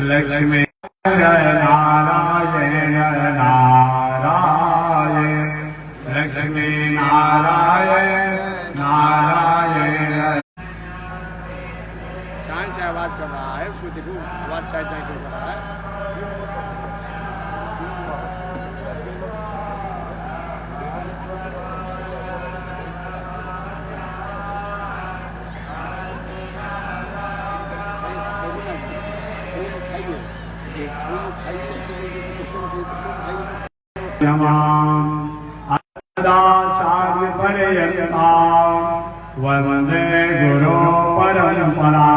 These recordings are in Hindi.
लक्ष्मी नारायण नारायण लक्ष्मी नारायण नारायण। चाय चाय आवाज कर रहा है, उसको देखो आवाज चाय चाय कर रहा है। आचार्य पर्यंता वंदे गुरु परंपरा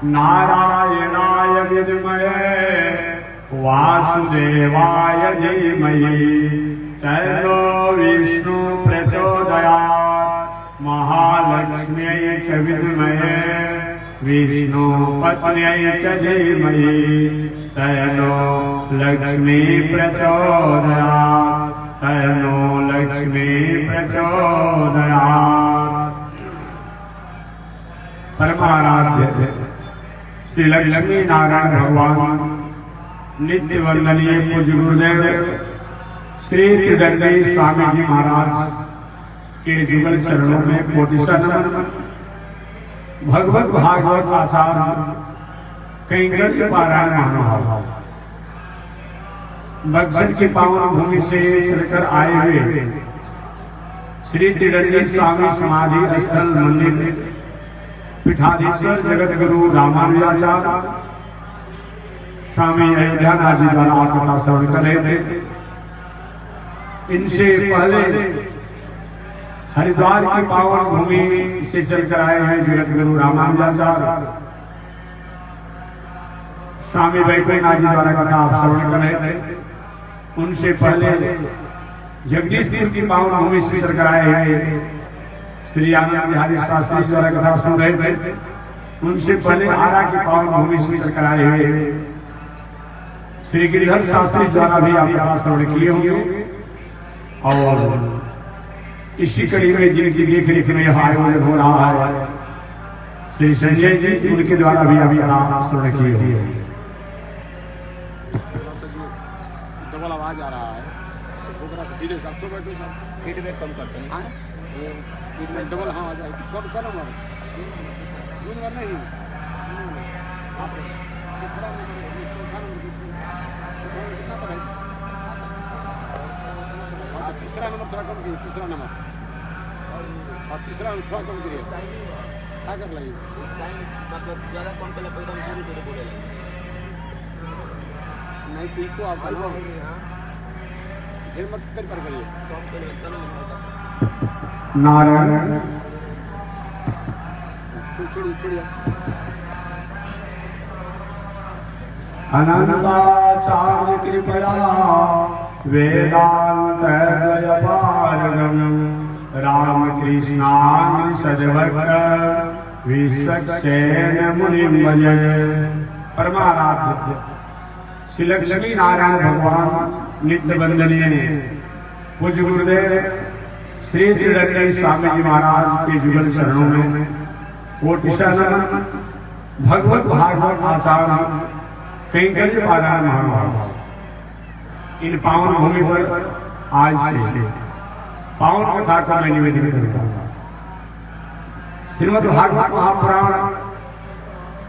नारायणाय विद्महे वासुदेवाय धीमहि तन्नो विष्णु प्रचोदयात् महालक्ष्म्यै च विद्महे विष्णुपत्न्यै च धीमहि तन्नो लक्ष्मी प्रचोदयात् तन्नो लक्ष्मी प्रचोदयात्। परमाराध्य श्री लक्ष्मी नारायण भगवान नित्य वंदनीय पूज्य गुरुदेव श्री त्रिदंडी स्वामी जी महाराज के जुगल चरणों में कोटि नमन। भगवत भागवत आचार्य कई गद्य पारायण महानुभाव बक्सर की पावन भूमि से चलकर आए हुए श्री त्रिदंडी स्वामी समाधि स्थल मंदिर पीठाधीश्वर जगत गुरु रामानुजाचार्य स्वामी अयोध्यानाथ जी द्वारा आपका श्रवण कर रहे थे। इनसे पहले हरिद्वार की पावन भूमि से चलकर आए हैं जगत गुरु रामानुजाचार्य स्वामी वैकुंठनाथ जी द्वारा कथा आप श्रवण कर रहे थे। उनसे पहले जगदीशपुर की पावन भूमि से चलकर आए हैं श्री आनंद बिहारी शास्त्री जी द्वारा कथा सुन रहे थे। उनसे पहले आरा की पावन भूमि से चलकर आए हैं श्री गिरिधर शास्त्री द्वारा भी आप कथा श्रवण किए होंगे। और इसी कड़ी में जिनकी देख रेख में यह आयोजन हो रहा है श्री संजय जी, उनके द्वारा भी अभी कथा श्रवण किए होंगे। डबल आवाज आ रहा है, धीरे से आपसे बैठो सब फीडबैक कम करते हैं। फीडबैक डबल हाँ आ जाएगी। कौन करो नहीं तीसरा नंबर चौथा नंबर कितना पर है? तीसरा नंबर थोड़ा कम करिए, तीसरा नंबर और तीसरा थोड़ा कम करिए। क्या कर लगे मतलब ज़्यादा कम पहले एकदम पूरी पूरी बोले नहीं ठीक को आप फिर मत कर करिए कम पहले एकदम नारायण छोड़िए अनंताचार्य कृपया वेदांत पारगम रामकृष्णान सजभक्त विश्वक्सेन मुनिं भजे। परमाराध्य श्री लक्ष्मी नारायण भगवान नित्य वंदनीय पूज्य गुरुदेव श्री त्रिदंडी स्वामी जी महाराज के जुगल चरणों में कोटि नमन। भगवत भागवत आचार्य कई गद्य पारायण महानुभाव इन पावन भूमि पर आज से पावन कथा का मैं निवेदन करूंगा। श्रीमद् भागवत महापुराण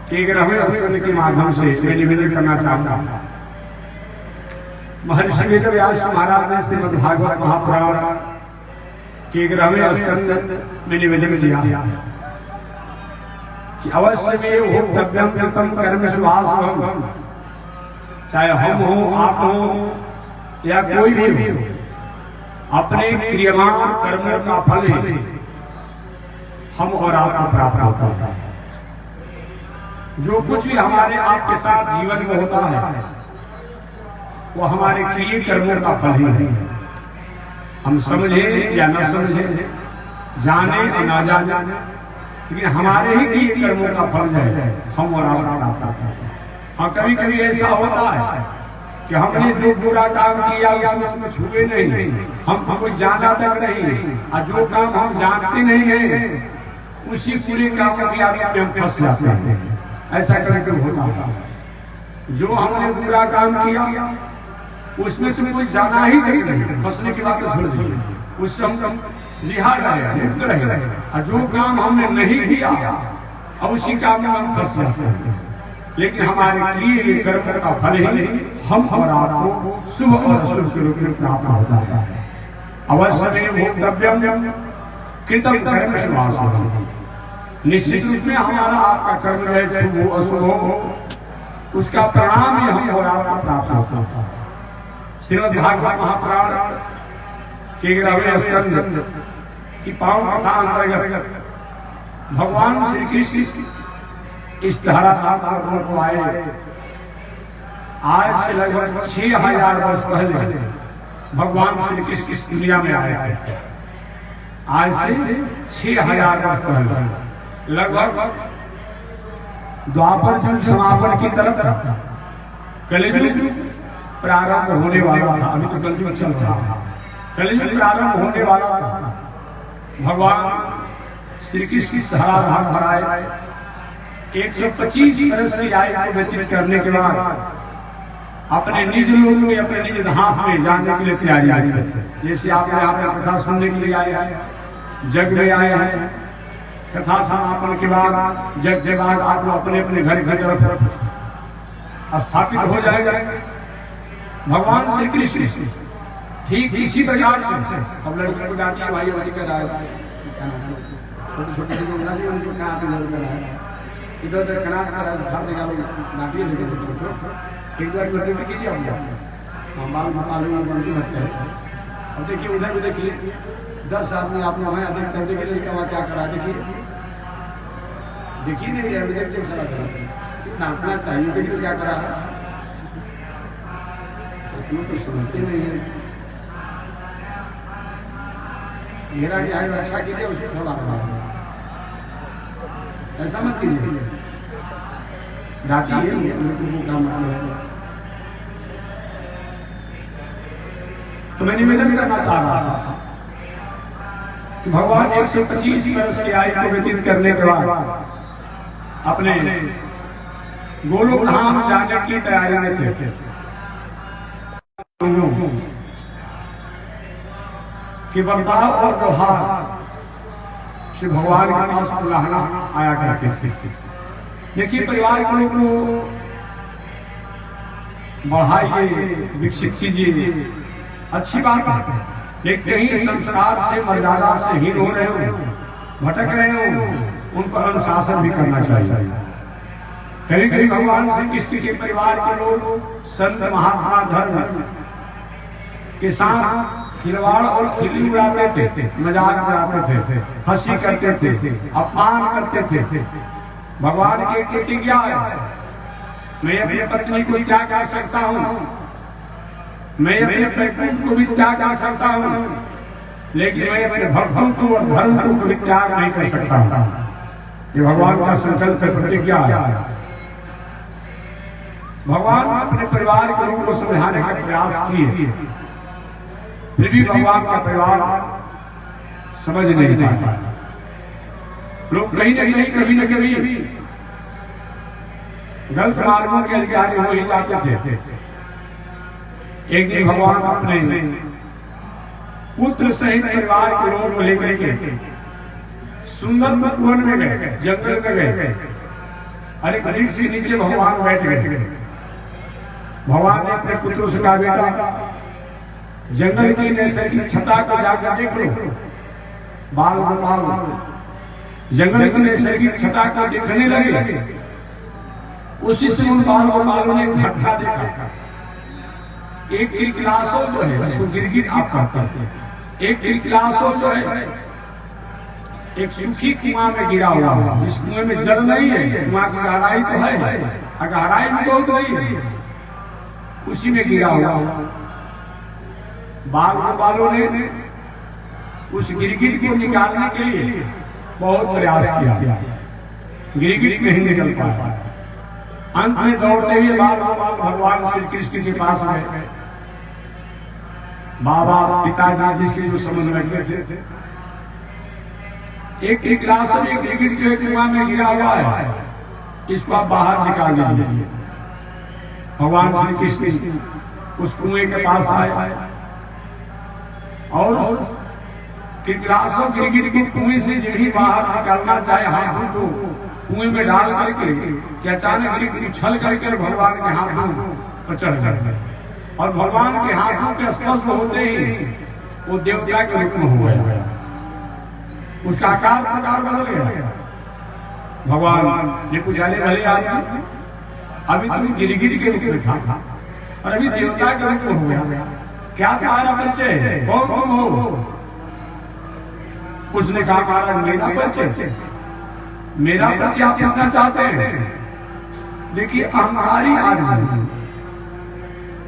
के 11वें स्कंद के माध्यम से मैं निवेदन करना चाहता हूं। महर्षि वेदव्यास महाराज ने श्रीमद् भागवत महापुराण के 11वें स्कंद में निवेदन किया कि अवश्य में भोक्तव्यम कृतम कर्म शुभाशुभम, चाहे हम हो आप हो या कोई भी हो, अपने क्रियमान कर्मों का फल हम और आपको प्राप्त होता है। जो कुछ भी हमारे आपके साथ जीवन में होता है वो हमारे किए कर्मों का फल ही है। हम समझे या न समझे, जाने या न जाने, लेकिन हमारे ही किए कर्मों का फल है हम और आप प्राप्त होता है। हाँ, कभी कभी ऐसा होता है कि हमने जो बुरा काम किया उसमें छुए नहीं, हम कुछ जाना तक नहीं, और जो काम हम जानते नहीं है उसी पूरे काम की आदत में हम फंस जाते हैं। ऐसा करके होता है। जो हमने बुरा काम किया उसमें से कोई जाना ही नहीं, फंसने के बाद छोड़ दिए, उससे हम रिहा रहे, मुक्त रहे। और जो काम हमने नहीं किया अब उसी काम में हम फंस जाते हैं। लेकिन हमारे किए हुए कर्म का फल ही हम और आपको शुभ और अशुभ के रूप में प्राप्त होता है। अवश्य में भोक्तव्यम कृतम कर्म शुभाशुभम, निश्चित रूप में हमारा आपका कर्म रहे शुभ हो अशुभ हो, उसका परिणाम ही हम और आपको प्राप्त होता है। श्रीमद् भागवत महापुराण के 11वें स्कंद की पावन कथा अंतर्गत भगवान श्री कृष्ण इस धरातल को आए। आज से लगभग 6000 वर्ष पहले भगवान श्री कृष्ण इस दुनिया में आए थे। आज से 6000 वर्ष पहले लगभग द्वापर युग समापन की तरफ कलियुग प्रारंभ होने वाला था। अभी तो कलियुग चल रहा था, कलियुग प्रारंभ होने वाला था। भगवान श्री कृष्ण इस धराधार पर आए। 125 वर्ष की आयु को व्यतीत करने के बाद अपने निज लोक में, अपने निज धाम में जाने के लिए तैयारी आई है। जैसे आप यहाँ पे कथा सुनने के लिए आए हैं, जग में आए हैं, कथा समापन के बाद जग के बाद आप लोग अपने अपने घर की तरफ स्थापित हो जाएगा। भगवान श्री कृष्ण ठीक इसी प्रकार से अब लड़कियों को डांटिए भाई छोटे छोटे उनको कहाँ पे लोग इधर उधर खड़ा घर देगा डांटिए एक बार गति कीजिए हम मालूम बनती लगता है। अब देखिए उधर भी देखिए 10 आदमी आप लोग हैं, अधिक करने के लिए वहाँ क्या करा देखिए नहीं अभी देखते सारा करा नापना चाहिए, देखिए क्या करा है तो सुनते नहीं है। मेरा क्या है रक्षा कीजिए, उसको थोड़ा ऐसा मत कीजिए, डांटिए काम है। तो मैं निवेदन करना चाह रहा था कि भगवान 125 वर्ष की आयु को व्यतीत करने के बाद अपने गोलोक धाम जाने की तैयारी में थे कि बर्ताव और व्यवहार श्री भगवान के पास बुलाना आया करते थे। देखिए परिवार के लोग को बढ़ाइए, विकसित कीजिए, अच्छी बात है, लेकिन कहीं संस्कार से मर्यादा से हीन हो रहे हो, भटक रहे हो, उन पर अनुशासन भी करना चाहिए। कभी कभी भगवान श्री कृष्ण के परिवार के लोग संत महात्मा धर्म के साथ खिलवाड़ और खिल्ली उड़ाते थे, मजाक उड़ाते थे, हंसी करते थे, अपमान करते थे। भगवान की एक प्रतिज्ञा है, मैं अपनी पत्नी को त्याग कर सकता हूँ, मैं अपने पैतृक को भी त्याग कर सकता हूँ, लेकिन मैं अपने भक्तों को और धर्म को भी त्याग नहीं कर सकता हूँ। ये भगवान का संकल्प प्रतिज्ञा है। भगवान अपने परिवार के लोगों को समझाने का प्रयास किए, फिर भी भगवान का परिवार समझ नहीं पाता। लोग कहीं न कहीं कभी न कभी गलत मार्गों के अधिकारी हो ही जाते थे। एक दिन भगवान अपने पुत्र सहित परिवार के लोगों को लेकर के सुंदर वन में गए, जंगल में गए। अरे वृक्ष के नीचे भगवान बैठ गए। भगवान ने अपने पुत्रों से कहा, बेटा जंगल की नैसर्गिक छटा को जाकर देख लो। बाल गोपाल जंगल की नैसर्गिक छटा को देखने लगे। उसी से उन बाल गोपालों ने घटना देखा। एक किलकिलासो जो है, उसको गिरगिट आप कहते हैं, एक किलकिलासो जो है एक सूखी कुआं में गिरा हुआ है। इस कुएं में जल नहीं है, कुआं की गहराई तो है, गहराई भी बहुत नहीं है, उसी में गिरा हुआ है। बाल गोपालों ने उस गिरगिट को निकालने के लिए बहुत प्रयास किया, गिरगिट नहीं निकल पाया। अंत में दौड़ते हुए बाल गोपाल भगवान श्री कृष्ण के पास गए। बाबा पिताजी जिसके जो समन्वय थे, एक गिरगिट जो कुआं में गिरा हुआ है, इसको आप बाहर निकाल दीजिए। भगवान श्री कृष्ण उस कुएं के पास आए और किग्रासों गिरगिट को कुएं से यही बाहर निकालना चाहे हाथों को कुएं में डाल करके कि अचानक गिरगिट उछल करके भगवान के हाथों पर चढ़ गए और भगवान के हाथों के स्पर्श होते ही वो देवता के रूप में हो गया, उसका आकार प्रकार बदल गया। भगवान ने पूछा ले भले आदमी, अभी तुम गिरगिट के रूप में था और अभी देवता के रूप में हो गया, क्या तुम्हारा परिचय है, कौन तुम हो? उसने कहा महाराज मेरा परिचय आप पूछना चाहते हैं? देखिए अहंकारी आदमी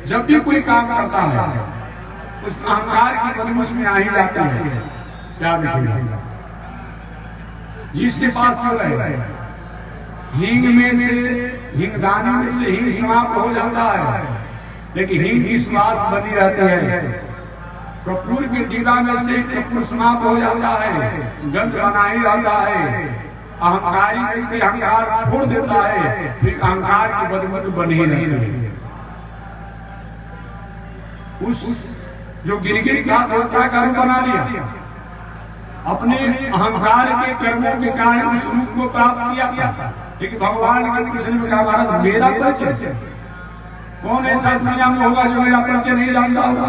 जब भी कोई काम करता है उस अहंकार की बदबू उसमें आ ही जाती है। याद रखिएगा, जिसके पास जो है हींग में से हींग दाने में से हींग समाप्त हो जाता है, लेकिन हींग की श्वास बनी रहती है। कपूर के दीवा में से कपूर समाप्त हो जाता है, गंध बना ही रहता है। अहंकारी व्यक्ति अहंकार छोड़ देता है, फिर अहंकार की बदबू बनी ही रहती है। उस जो गिरगिट का देवता का रूप बना लिया, अपने अहंकार के कर्मों के कारण उस रूप को प्राप्त किया था। लेकिन भगवान के कृष्ण ने कहा महाराज मेरा परिचय कौन ऐसा दुनिया में होगा जो मेरा परिचय नहीं जानता होगा?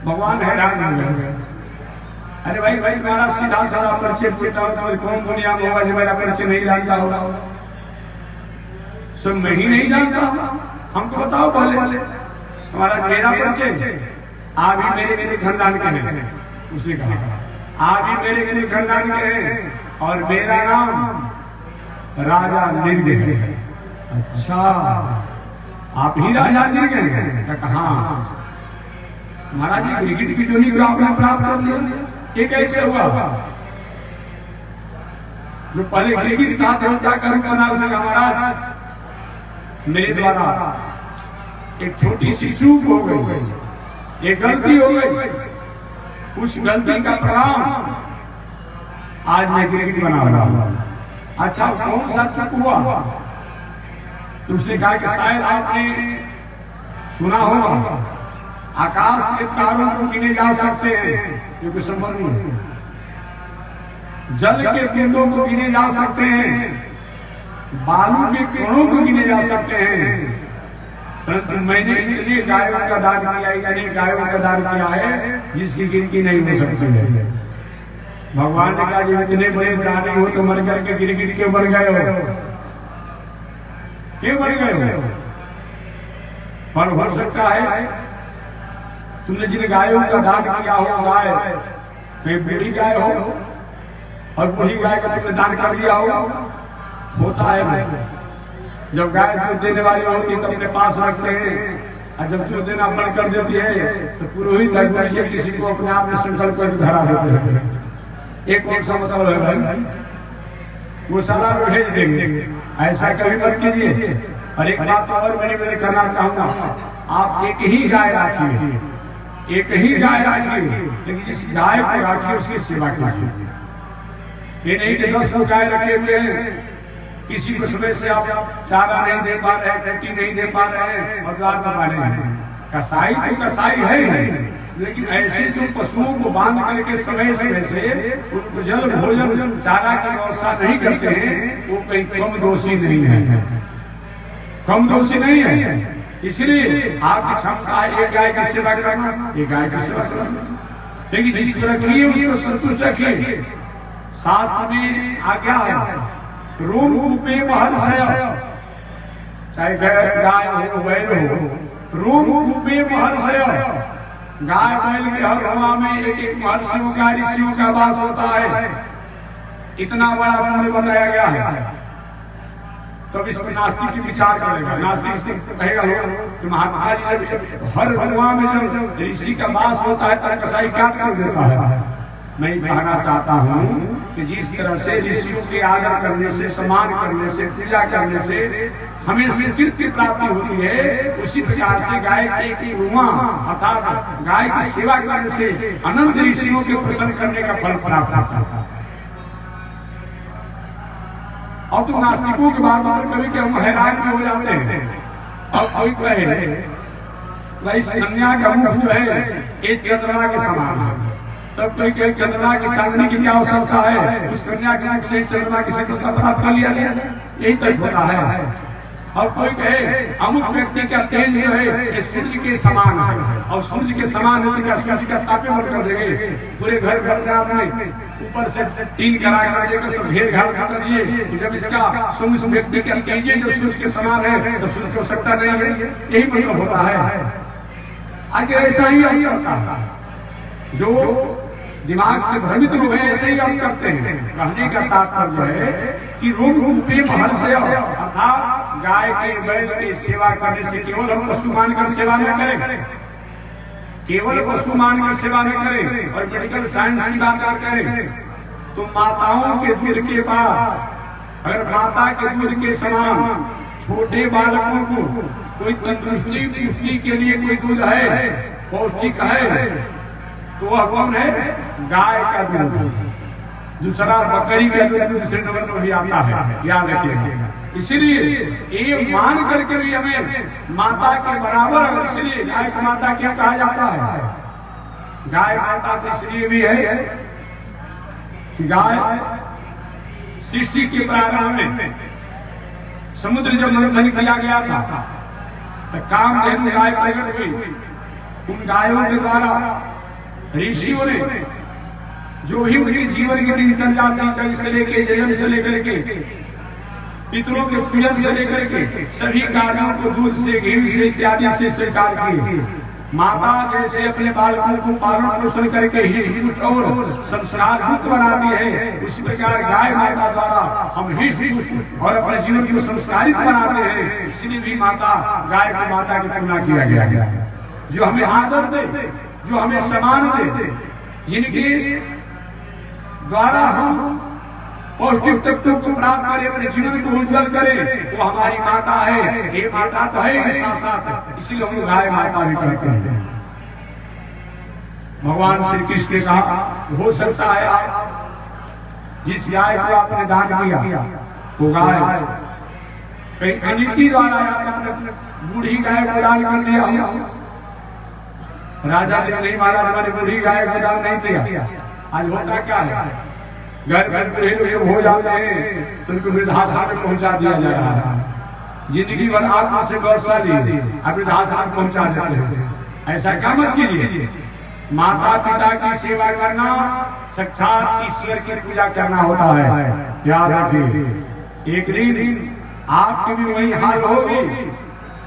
भगवान हैरान हो गए, अरे भाई तुम्हारा सीधा साधा परिचय पूछता हो तो कौन दुनिया में होगा जो मेरा परिचय नहीं जानता होगा? सब मैं ही नहीं जानता, हमको बताओ पहले तुम्हारा मेरा परिचय। आप ही मेरे खानदान के हैं, उसने कहा आप ही मेरे खानदान के हैं और मेरा नाम राजा निर्ग है। अच्छा आप ही राजा निर्ग हैं? कहा महाराज जी गिरगिट की जोनी को आपने प्राप्त कर लिया, ये कैसे हुआ? जो पहले गिरगिट का देवता का रूप बना उसने महाराज मेरे द्वारा एक छोटी सी चूक हो गई, एक गलती हो गई, उस गलती का परिणाम आज मैं गिरगिट बना रहा हूं। अच्छा कौन सा चूक हुआ? तो उसने कहा कि शायद आपने सुना होगा आकाश के तारों को गिने जा सकते हैं, जो कि संभव नहीं है। जल के बूंदों को गिने जा सकते हैं, बालू के कणों को गिने जा सकते हैं, परंतु मैंने इतने गायों का दान किया, इतने गायों का दान किया है जिसकी गिनती नहीं हो सकती है। भगवान ने कहा जब इतने बड़े प्राणी हो तो मर करके गिरगिट क्यों बन गए हो? क्यों बन गए हो? पर हो सकता है तुमने जिन गायों का दान किया हो गाय कोई बूढ़ी गाय हो और बूढ़ी गाय का तुमने दान कर दिया हो, होता है जब गाय दूध देने वाली होती है तो अपने पास रखते हैं, और जब दूध देना बंद कर देती है तो पुरोहित किसी को अपने आप में संकल्प कर धरा देते हैं। एक कौन सा मतलब है भाई? वो सारा भेज देंगे, ऐसा कभी मत कीजिए। और एक बात और मैंने करना चाहूंगा, आप एक ही गाय रखिए, एक ही गाय रखिए, लेकिन जिस गाय को रखिए उसकी सेवा कीजिए। ये नहीं कि 10 गाय रखे हुए हैं, किसी को सुबह से आप चारा नहीं दे पा रहे हैं, रोटी नहीं दे पा रहे हैं और द्वार पर आ रहे हैं। कसाई तो कसाई है, लेकिन ऐसे जो पशुओं को बांध करके समय समय से उनको जल भोजन चारा की व्यवस्था नहीं करते हैं, वो कहीं कम दोषी नहीं है, कम दोषी नहीं है। इसलिए आपकी क्षमता है एक गाय की सेवा करना, एक गाय की सेवा करना, लेकिन जिसको रखिए उसको संतुष्ट रखिए। शास्त्र में आज्ञा है रोम रूपे महर्षय, चाहे गाय हो बैल हो, रोम रूपे महर्षय, गाय बैल के हर हवा में एक एक महर्षियों का ऋषियों का वास होता है। इतना बड़ा पुण्य बताया गया है। तब इस पर नास्तिक की विचार करेगा, नास्तिक कहेगा कि महात्मा जी जब हर हवा में जब ऋषि का वास होता है तब कसाई क्या कर देता है? मैं कहना चाहता हूँ कि जिस तरह से ऋषियों के आदर करने से, सम्मान करने से, पूजा करने से हमें स्वीकृति की प्राप्ति होती है, उसी प्रकार से गाय की रुआ अर्थात गाय की सेवा करने से अनंत ऋषियों के प्रसन्न करने का फल प्राप्त होता है। और तुम नास्तिकों की बात पर कभी कि हम हैरान भी हो जाते हैं। और कोई कहे भाई कन्या का मुख जो है एक चंद्रमा के समान है, तब कोई कहे चंद्रमा की चांदनी की क्या आवश्यकता है, उस कन्या के मुख से चंद्रमा की सत्यता प्राप्त कर लिया गया, यही तक होता है। और कोई कहे अमुक व्यक्ति का तेज जो है ये सूर्य के समान है, और सूर्य के समान होने का सूर्य का तापेवर कर देंगे, पूरे घर में आपने ऊपर से टीन करा कर सब घेर घाट कर दिए। जब इसका सूर्य व्यक्ति का तेज जो सूर्य के समान है तो सूर्य की आवश्यकता नहीं है, यही मतलब होता है। आगे ऐसा ही हम करता है, जो दिमाग से भ्रमित लोग हैं ऐसे ही हम करते हैं। कहने का तात्पर्य है कि रूपे महल से अर्थात गाय के बैल की सेवा करने से केवल हम पशु मानकर सेवा न करें, केवल पशु मानकर सेवा न करें और मेडिकल साइंस की बात करें तो माताओं के दूध के बाद अगर माता के दूध के समान छोटे बालकों को कोई तंदुरुस्ती पुष्टि के लिए कोई दूध है, पौष्टिक है, तो वह कौन है? गाय का दूध। दूसरा बकरी का दूध दूसरे नंबर पर भी आता है, याद रखिएगा। इसलिए ये मान करके भी हमें माता के बराबर, इसलिए गाय की माता क्या कहा जाता है? गाय माता तो इसलिए भी है कि गाय सृष्टि के प्रारंभ में समुद्र जब मंथन किया गया था तो कामधेनु गाय प्रकट हुई। उन गायों के द्वारा ऋषियों ने जो भी उनके जीवन की दिनचर्या थी, जन्म से लेकर जन्म से लेकर के पितरों के पूजन से लेकर के सभी कार्यों को दूध से घी से इत्यादि से स्वीकार किए। माता जैसे अपने बालकों को पालन पोषण करके हिष्ट और संस्कार युक्त बनाती है, उसी प्रकार गाय माता द्वारा हम हिष्ट और अपने जीवन को संस्कारित बनाते हैं। इसलिए भी माता गाय को माता की तुलना किया गया है, जो हमें आदर दे, जो हमें सम्मान दे, जिनके द्वारा हम पौष्टिक तत्वों को प्राप्त करें, अपने जीवन को उज्जवल करें, वो हमारी माता है। ये माता तो है साथ साथ, इसीलिए हम गाय माता भी कहते हैं। भगवान श्री कृष्ण ने कहा हो सकता है आप जिस गाय को आपने दान किया वो गाय कहीं अनिति द्वारा आपने बूढ़ी गाय को दान कर दिया, राजा ने नहीं महाराज हमारी बूढ़ी गाय को दान नहीं किया। आज होता क्या है, घर घर बूढ़े लोग हो जाते हैं तो उनको वृद्धाश्रम में पहुंचा दिया जा रहा है। जिंदगी भर आत्मा से गौरवशाली अब वृद्धाश्रम पहुंचा जाते हैं। ऐसा क्या मत कीजिए। माता पिता की सेवा करना साक्षात ईश्वर की पूजा करना होता है। याद रखिए, एक दिन आपकी भी वही हाल होगी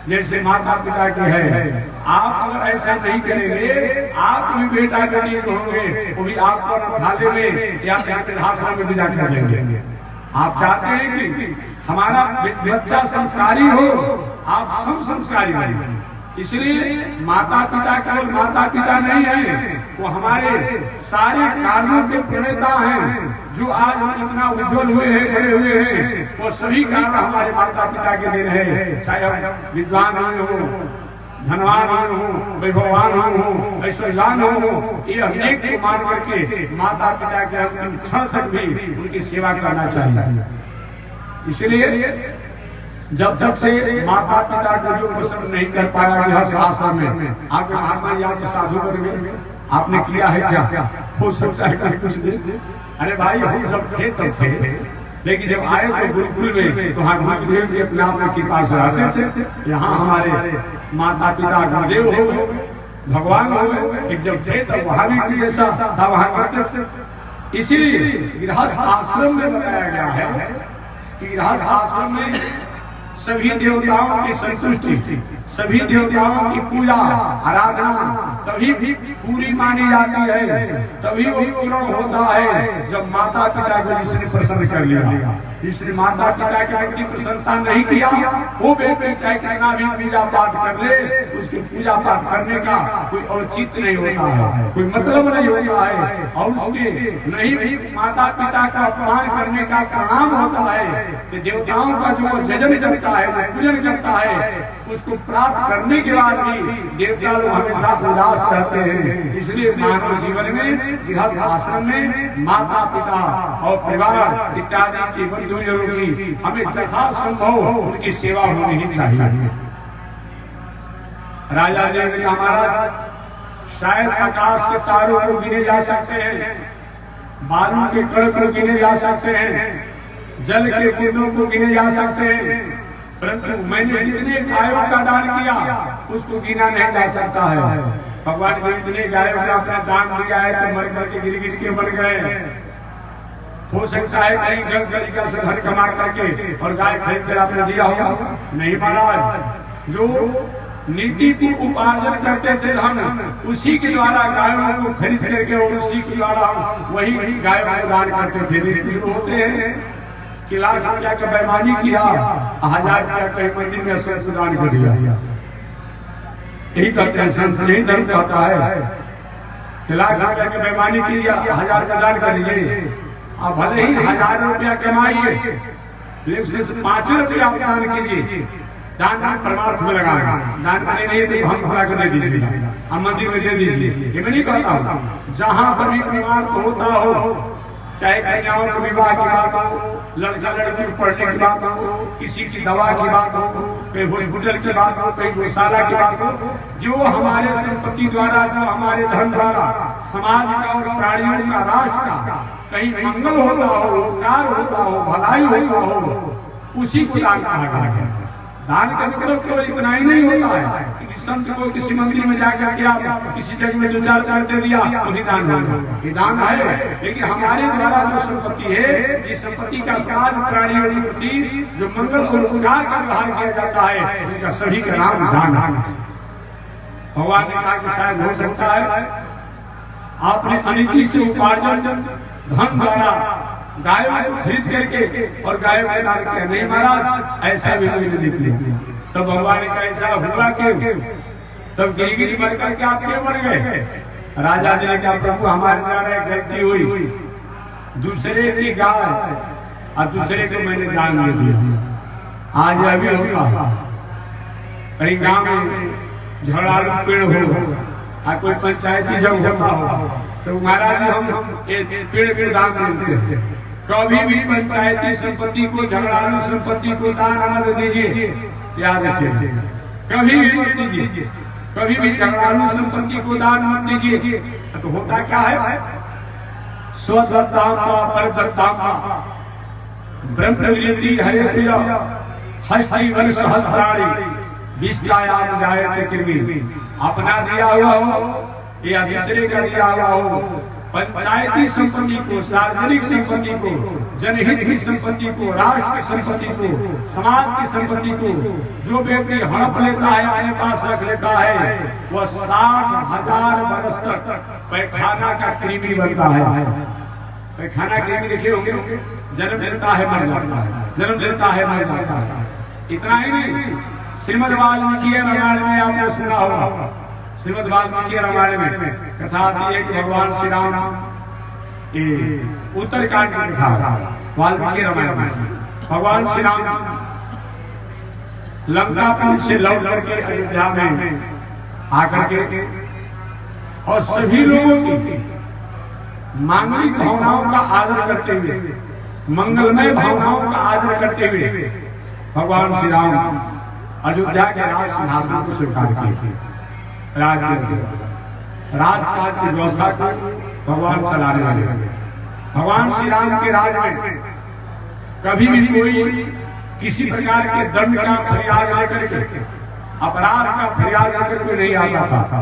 जैसे माता पिता की है। आप अगर ऐसा नहीं करेंगे, आप भी बेटा बेटी होंगे, वो भी आपको थाले में या वृद्धाश्रम में विदा कर देंगे। आप चाहते हैं कि हमारा बच्चा संस्कारी हो, आप सब संस्कारी बने। इसलिए माता पिता केवल माता पिता नहीं है, वो हमारे सारे कार्यों के प्रणेता हैं। जो आज हम इतना उज्जवल हुए हैं, बड़े हुए हैं, वो सभी कार्य हमारे माता पिता के दिन है। चाहे हम विद्वान हो, धनवान हो, वैभवान हो, ऐश्वर्यवान हो, ये अनेक को मान करके माता पिता के अंतिम क्षण तक भी उनकी सेवा करना चाहिए। इसलिए जब तक से माता पिता को जो पसंद नहीं कर पाया गृहस्थ आश्रम में, आपके महात्मा जी आपको साधु बन, आपने किया है क्या? हो सकता है कुछ दिन। अरे भाई हम जब थे तब थे, लेकिन जब आए तो गुरुकुल में तो हाँ गुरुदेव जी अपने आप में कृपा से रहते थे। यहाँ हमारे माता पिता गुरुदेव हो गए, भगवान हो गए। जब थे तब वहाँ भी ऐसा था, वहाँ करते थे। इसीलिए गृहस्थ आश्रम में बताया गया है कि गृहस्थ आश्रम में सभी देवताओं की संतुष्टि, सभी देवताओं की पूजा आराधना तभी भी पूरी मानी जाती है, तभी वो पूर्ण होता है जब माता पिता को जिसने प्रसन्न कर लिया। जिसने माता पिता के प्रति प्रसन्नता नहीं किया, वो बेटे चाहे कितना भी पूजा पाठ कर ले, उसकी पूजा पाठ करने का कोई औचित्य नहीं होता है, कोई मतलब नहीं होता है। और उसके नहीं भी माता पिता का अपमान करने का प्रणाम होता है कि देवताओं का जो जजन करता करता है, जो पूजन करता है, उसको प्राप्त करने के बाद भी देवता लोग हमेशा उदास रहते हैं। इसलिए मानव जीवन में, गृहस्थ आश्रम में माता पिता और परिवार इत्यादि की बंधुजनों की हमें यथासंभव उनकी सेवा होनी ही चाहिए। राजा देवता महाराज शायद आकाश के तारों को गिने जा सकते हैं, बालू के कण को गिने जा सकते हैं, जल के बूंदों को गिने जा सकते हैं, परंतु मैंने जितने गायों का दान किया उसको गिना नहीं जा सकता है। भगवान ने जितने गायों का अपना दान दिया है तो मर करके गिर गिर के मर गए। हो सकता है कहीं गंगरी का से घर कमा करके और गाय खरीद कर आपने दिया होगा, नहीं महाराज। जो नीति को उपार्जन करते थे हम, उसी के द्वारा गायों को खरीद करके और उसी के द्वारा हम वही गायों को दान करते थे। लेकिन होते हैं कि लाख रुपया का बेईमानी किया, 1000 रुपया कहीं मंदिर में से दान कर दिया। यही करते हैं संत, यही धर्म कहता है कि लाख रुपया की बेईमानी कीजिए, 1000 का दान कर दीजिए। अब भले ही 1000 रुपया कमाइए, लेकिन उसमें से 5 रुपया आप दान कीजिए। दान परमार्थ में लगाएगा, दान करने नहीं तो हम भरा कर दे दीजिए, हम मंदिर में दे दीजिए। ये मैं नहीं कहता हूँ, जहाँ पर भी परमार्थ होता हो, चाहे कन्याओं के विवाह की बात हो, लड़का लड़की को पढ़ने की बात हो, किसी की दवा की बात हो, कहीं हॉस्पिटल की बात हो, कहीं गौशाला की बात हो, जो हमारे संपत्ति द्वारा, जो हमारे धर्म द्वारा समाज का और प्राणियों का, राष्ट्र का कहीं मंगल होता हो, उपकार होता हो, भलाई होता हो, उसी को दान कहा गया। दान का मतलब केवल इतना ही नहीं होता है कि किसी संत को किसी मंदिर में जाकर के आप किसी जगह में 2-4 दे दिया तो ही दान होगा, ये दान है। लेकिन हमारे द्वारा जो संपत्ति है, इस संपत्ति का समाज प्राणियों के प्रति जो मंगल और उपकार का व्यवहार किया जाता है, उनका सभी का नाम दान है। भगवान ने कहा कि शायद हो सकता है आपने अनिति से उपार्जन धन द्वारा गायों को खरीद करके और गायों को दान किया। नहीं महाराज, ऐसा भी कोई नहीं निकले। तब भगवान का ऐसा हुआ क्यों? तब गिरी मर करके आप क्यों मर गए? राजा जी ने कहा प्रभु हमारे द्वारा एक गलती हुई, दूसरे की गाय और दूसरे को मैंने दान दे दिया। आज अभी होगा कहीं गाँव में झगड़ालू पेड़ हो, कोई पंचायती जब होता हो तो महाराज हम पेड़ को दान देते हैं। कभी भी पंचायती संपत्ति को, झगड़ालू संपत्ति को दान न दीजिए, याद रखिए। कभी भी मत दीजिए, कभी भी झगड़ालू संपत्ति को दान मत दीजिए। तो होता क्या है, स्वदत्ताम परदत्ताम ब्रह्म विरति हरे प्रिय हस्ति वन सहस्राणी विष्टायाम जायते कृमि। अपना दिया हुआ हो या दूसरे का दिया हुआ हो, पंचायती संपत्ति को, सार्वजनिक संपत्ति को, जनहित की संपत्ति को, राष्ट्र की संपत्ति को, समाज की संपत्ति को जो व्यक्ति हड़प लेता है, अपने पास रख लेता है, वह 60,000 वर्ष तक पैखाना का कृमि बनता है। पैखाना कृमि देखे होंगे, जन्म लेता है मर जाता है, जन्म लेता है मर जाता है। इतना ही नहीं, श्रीमद् वाल्मीकि रामायण में आपने सुना होगा, श्रीमद् वाल्मीकि रामायण में कथा आती है कि भगवान श्री राम उत्तरकांड की कथा, वाल्मीकि रामायण में भगवान श्री राम लंकापुर से लौट करके अयोध्या में आकर के और सभी लोगों की मांगलिक भावनाओं का आदर करते हुए, मंगलमय भावनाओं का आदर करते हुए भगवान श्री राम अयोध्या के राज सिंहासन को स्वीकार किए। राजकाज की व्यवस्था को भगवान चलाने वाले। भगवान श्री राम के राज में कभी भी कोई किसी प्रकार के दंड का फरियाद लेकर के, अपराध का फरियाद लेकर के नहीं आता था।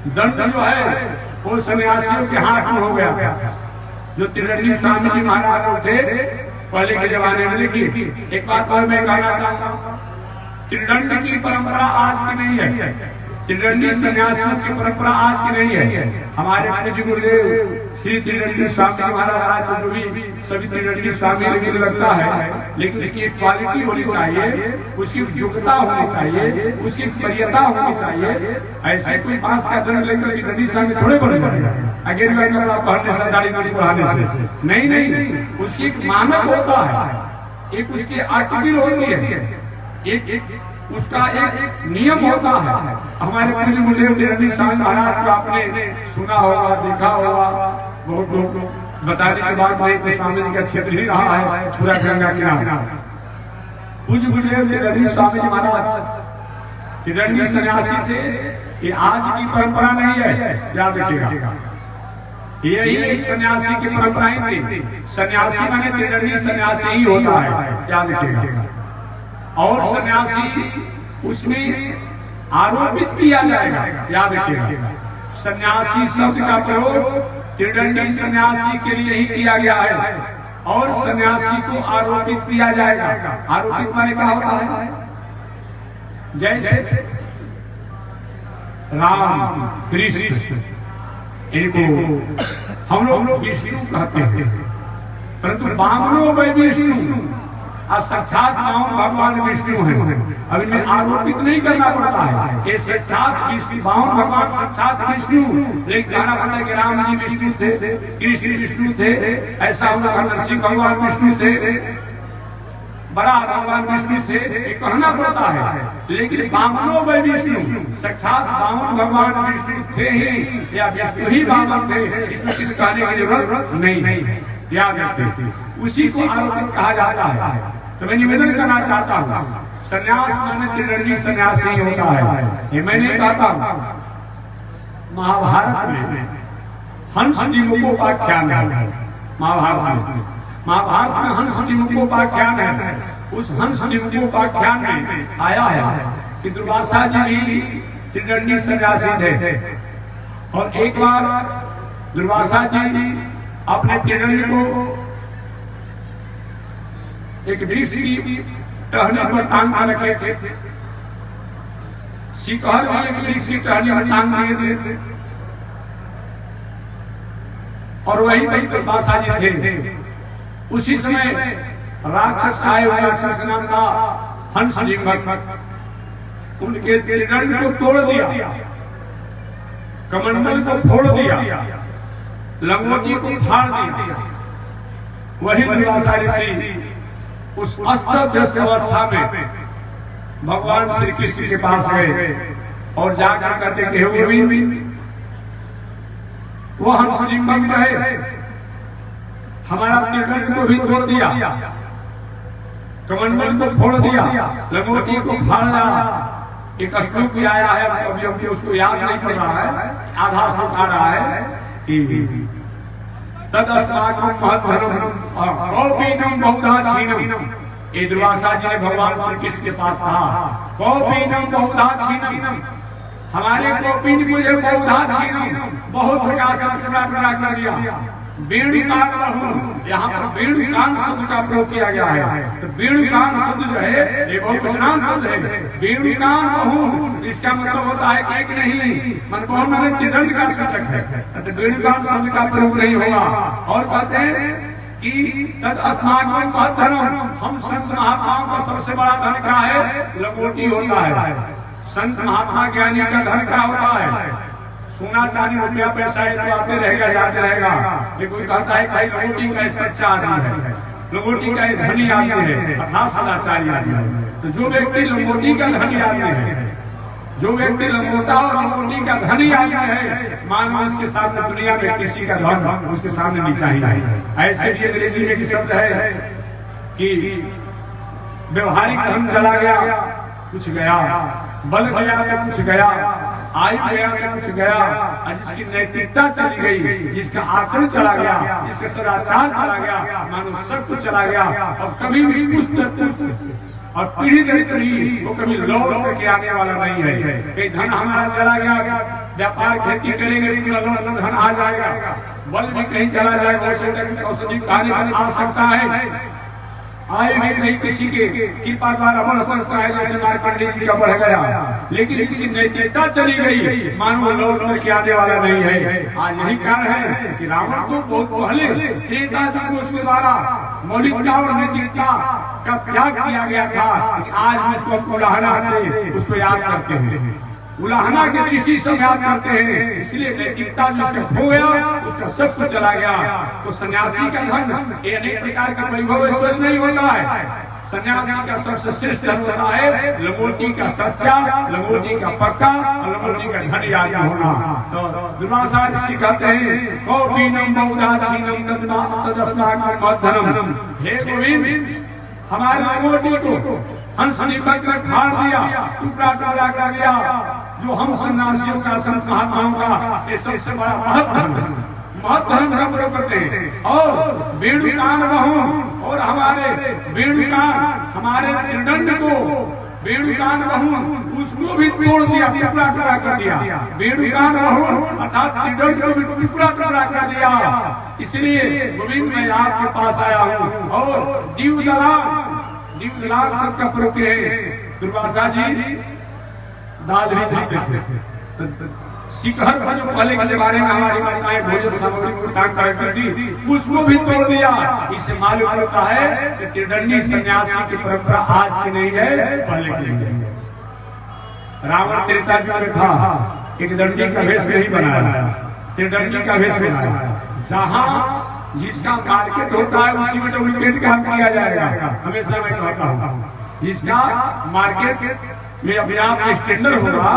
दंड जो है वो सन्यासियों के हाथ में हो गया। जो त्रिदंडी स्वामी जी महाराज थे पहले के जमाने में, लिखी एक बात और मैं कहना चाहता हूँ, त्रिदंड की परंपरा आज की नहीं है, त्रिदंडी सन्यासियों की परंपरा आज की नहीं है। हमारे पूज्य गुरुदेव श्री त्रिदंडी स्वामी महाराज, आज तो भी सभी त्रिदंडी स्वामी मुझे लगता है, लेकिन उसकी एक क्वालिटी होनी चाहिए, उसकी योग्यता होनी चाहिए, उसकी वरीयता होनी चाहिए। ऐसे कोई पास का दंड लेकर त्रिदंडी स्वामी थोड़े बड़े अगेर पढ़ने सरदारी पढ़ाने से नहीं, उसकी एक मानक होता है, एक उसकी आर्टिकल होती है, एक उसका एक नियम होता है। हमारे पूज्य गुरुदेव रणजीत स्वामी महाराज को आपने सुना होगा, देखा होगा, बहुत लोग बताने के बाद में स्वामी जी का क्षेत्र ही रहा है पूरा गंगा किनारा। पूज्य गुरुदेव रणजीत स्वामी जी महाराज रणजीत सन्यासी थे। ये आज की परंपरा नहीं है, याद रखिएगा। यही एक सन्यासी की परंपराएं थी। सन्यासी माने त्रिदंडी सन्यासी ही होता है, याद रखिएगा। और सन्यासी उसमें आरोपित किया जाएगा, याद रखिएगा। सन्यासी शब्द का प्रयोग त्रिदंडी सन्यासी के लिए ही किया गया है और सन्यासी को आरोपित किया जाएगा। आरोपित माने क्या होता है? जैसे राम कृष्ण इनको हम लोग विष्णु कहते हैं, परंतु बामनों में विष्णु और साक्षात भगवान विष्णु हैं। अब इनमें आरोपित नहीं करना पड़ता है। ये साक्षात विष्णु भगवान साक्षात विष्णु, लेकिन कहना पड़ता है कि राम जी विष्णु थे, कृष्ण विष्णु थे, ऐसा होगा नरसिंह भगवान विष्णु थे, बड़ा भगवान विष्णु थे, ये कहना पड़ता है। लेकिन बामनों में विष्णु साक्षात बामन भगवान विष्णु थे ही या विष्णु ही बामन थे, इसमें किसी कहने की जरूरत नहीं, याद रखिए। उसी को आरोपित कहा जाता है। तो मैं निवेदन करना चाहता हूँ, सन्यास माने त्रिदंडी सन्यासी ही होता है। ये मैंने कहा था महाभारत में हंस जी मुखोपाख्यान है। महाभारत में हंस जी मुखोपाख्यान है। उस हंस जी मुखोपाख्यान में आया है कि दुर्वासा जी भी त्रिदंडी सन्यासी थे और एक बार दुर्वासा जी अपने त्रिदंडी को एक वृक्ष की टहनी पर टांग कर रखे थे। शिखर भी एक वृक्ष की टहनी पर टांग दिए थे और वही दुर्वासा जी थे। उसी समय राक्षस आए हुए, राक्षस नाम का हंस जी उनके त्रिदंड को तोड़ दिया, कमंडल को फोड़ दिया, लंगोटी को फाड़ दिया। वही दुर्वासा ऋषि उस अस्त व्यस्त अवस्था में भगवान श्री कृष्ण के पास गए और जाकर कहते कि हुई वो हंस लिंगम रहे, हमारा त्रिदंड को भी तोड़ दिया, कमंडल को फोड़ दिया, लंगोटी को फाड़ दिया। एक श्लोक भी आया है, अभी हमको उसको याद नहीं कर रहा है, आधा श्लोक आ रहा है कि तदस्माकं महद्धर्मं कौपीनं बहुधा क्षीणं। ये दुर्वासा जी ने भगवान श्री कृष्ण के पास कहा, कौपीनं बहुधा क्षीणं, हमारे कौपीन मुझे बहुधा क्षीणं, बहुत प्रकार से टुकड़ा कर दिया। वेणुकान रहूं, यहाँ पर वेणुकान शब्द का प्रयोग किया गया है। तो वेणुकान शब्द जो है ये बहुवचनांत शब्द है। वेणुकान रहूं इसका मतलब होता है कि एक नहीं, मनमोहन मतलब त्रिदंड का सूचक है। तो वेणुकान शब्द का प्रयोग नहीं होगा। और कहते हैं कि तद अस्माकं महद्धर्मं, हम संत महात्माओं का सबसे बड़ा धन क्या है? लंगोटी होता है। संत महात्मा ज्ञानी का धन क्या होता है? सोना चांदी रुपया पैसा है तो आते रहेगा, जाते रहेगा। ये कोई कहता है भाई लंगोटी का सच्चा आदमी है, लंगोटी का धनी आदमी है, अर्थात सदाचारी आदमी है। तो जो व्यक्ति लंगोटी का धनी आदमी है, जो व्यक्ति लंगोटा और लंगोटी का धनी आदमी है, मानो उसके सामने दुनिया में किसी का धन उसके सामने नीचा ही नहीं। ऐसे भी अंग्रेजी में शब्द है कि व्यवहारिक धन चला गया कुछ गया, बल गया तो कुछ गया, आयु गया तो कुछ गया, और जिसकी नैतिकता चली गई, जिसका आचरण चला गया, जिसका सदाचार चला गया, मानो सब कुछ चला गया। और कभी भी पुष्ट और पीढ़ी दर पीढ़ी वो कभी लौट करके आने वाला नहीं है। कहीं धन हमारा चला गया, व्यापार खेती करेंगे तो धन आ जाएगा, बल भी कहीं चला जाएगा, वैसे औषधि खाने में आ सकता है, आय भी नहीं किसी के कृपा द्वारा बढ़ सकता है, जैसे मार्कंडेय जी का बढ़ गया। लेकिन इसकी नैतिकता चली गई, मानव लौट करके आने वाला नहीं है। आज यही कारण है कि रावण को बहुत पहले त्रेता जी को उसके द्वारा मौलिकता और नैतिकता का त्याग किया गया था। आज उसको उलाहना से उसको याद करते हैं, उलाहना की दृष्टि से याद करते हैं। इसलिए नैतिकता जिसका खो गया उसका सब कुछ चला गया। तो सन्यासी का धन ये अनेक प्रकार का वैभव ऐश्वर्य नहीं होता है। सन्यासी का सबसे श्रेष्ठ धर्म होता है लंगोटी का सच्चा, लंगोटी का पक्का और लंगोटी का धनी आदमी होना। तो दुर्वासा ऋषि कहते हैं कौपीनम बहुदाक्षिणम तदस्माकं हे गोविंद, हमारे लंगोटी को हंस ने पकड़ फाड़ दिया, टुकड़ा टुकड़ा कर दिया। जो हम सन्यासियों का संत महात्माओं का ये सबसे बड़ा महत्वधर्म हम लोग करते हैं। और वेणुकान बहु और हमारे वेणुकान, हमारे त्रिदंड को वेणुकान बहु उसको भी तोड़ दिया, टुकड़ा टुकड़ा कर दिया। वेणुकान बहु अर्थात त्रिदंड को भी टुकड़ा टुकड़ा कर दिया। इसलिए गोविंद मैं आपके पास आया हूँ। और दीवदलाल सबका प्रयोग है। दुर्वासा जी दाल भी खाते थे। शिखर का जो पहले के बारे में हमारी माताएं भोजन सामग्री को दान करती थी, उसको भी तोड़ दिया। इससे मालूम होता है कि त्रिदंडी सन्यासी की परंपरा आज की नहीं है, पहले की नहीं है। रावण त्रेता युग में था, एक दंडी का वेश नहीं बनाया, त्रिदंडी का वेश बनाया। जहाँ जिसका मार्केट होता है उसी में डुप्लीकेट काम किया जाएगा। हमेशा मैं कहता हूँ जिसका मार्केट में अपने आप स्टैंडर्ड होगा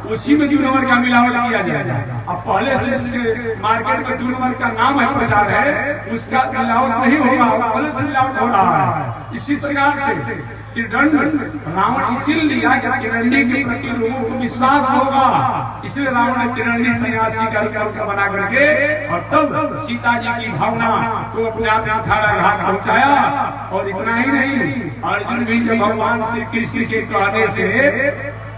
उसी में 2 नंबर का मिलावट किया जाएगा। अब पहले से जिसके मार्केट में 2 नंबर का नाम है, प्रचार है, उसका मिलावट नहीं होगा, पहले से मिलावट हो रहा है। इसी प्रकार से त्रिदंड रावण इसीलिए लिया कि त्रिदंडी के प्रति लोगों को विश्वास होगा, इसलिए रावण ने त्रिदंडी सन्यासी का रूप बना करके और तब सीता जी की भावना को अपने आप उठाया घाट पहुंचाया। और इतना ही नहीं, अर्जुन भी जब भगवान श्री कृष्ण के कहने से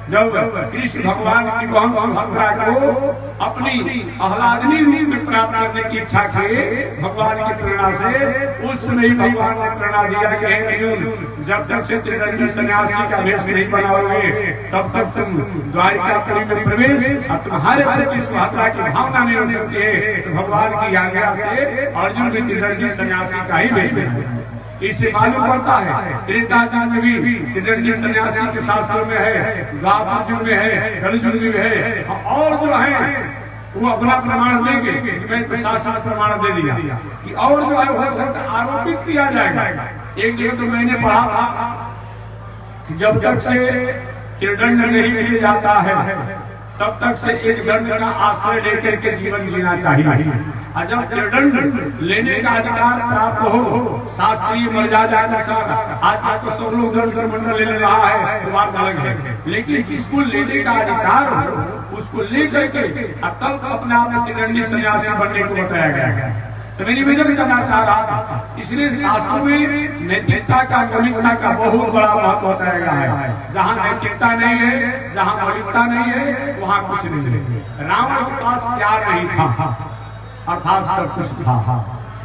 जब कृष्ण भगवान की बहन सुभद्रा को अपनी आह्लादनी रूप में प्राप्त करने की इच्छा किए भगवान की प्रेरणा से, उस समय भगवान ने प्रेरणा दिया कि हे अर्जुन, जब तक से त्रिदंडी सन्यासी का वेश नहीं बनाओगे तब तक तुम द्वारिकापुरी में प्रवेश और तुम्हारे प्रति सुभद्रा की भावना नहीं हो सकती है। तो भगवान की आज्ञा से अर्जुन भी त्रिदंडी सन्यासी का ही वेश बनाया। इससे मालूम पड़ता है त्रेता युग में भी त्रिदंडी सन्यासी के शास्त्रों में है, द्वापर युग में है, कलयुग में है। और जो है वो अपना प्रमाण देंगे, मैं शास्त्र प्रमाण दे दिया कि और जो है वो सच आरोपित किया जाएगा। एक जगह तो मैंने पढ़ा था कि जब तक से त्रिदंड नहीं किया जाता है तब तक से एक दंड का आश्रय लेकर के जीवन जीना चाहिए। और जब त्रिदंड लेने का अधिकार प्राप्त हो शास्त्रीय मर्यादा के अनुसार, आज तो सब लोग दंड मंडल ले रहा है तो बात अलग है, लेकिन जिसको लेने का अधिकार हो उसको लेकर के तब अपने आप में त्रिदंडी सन्यासी बनने को बताया गया है। तो मैंने भी करना चाह रहा था, इसलिए शास्त्रों में नैतिकता का मौलिकता का बहुत बड़ा महत्व बताया गया है। जहाँ नैतिकता नहीं है, जहाँ मौलिकता नहीं है, वहाँ कुछ नहीं है। रावण के पास प्यार नहीं था, अर्थात सब कुछ था।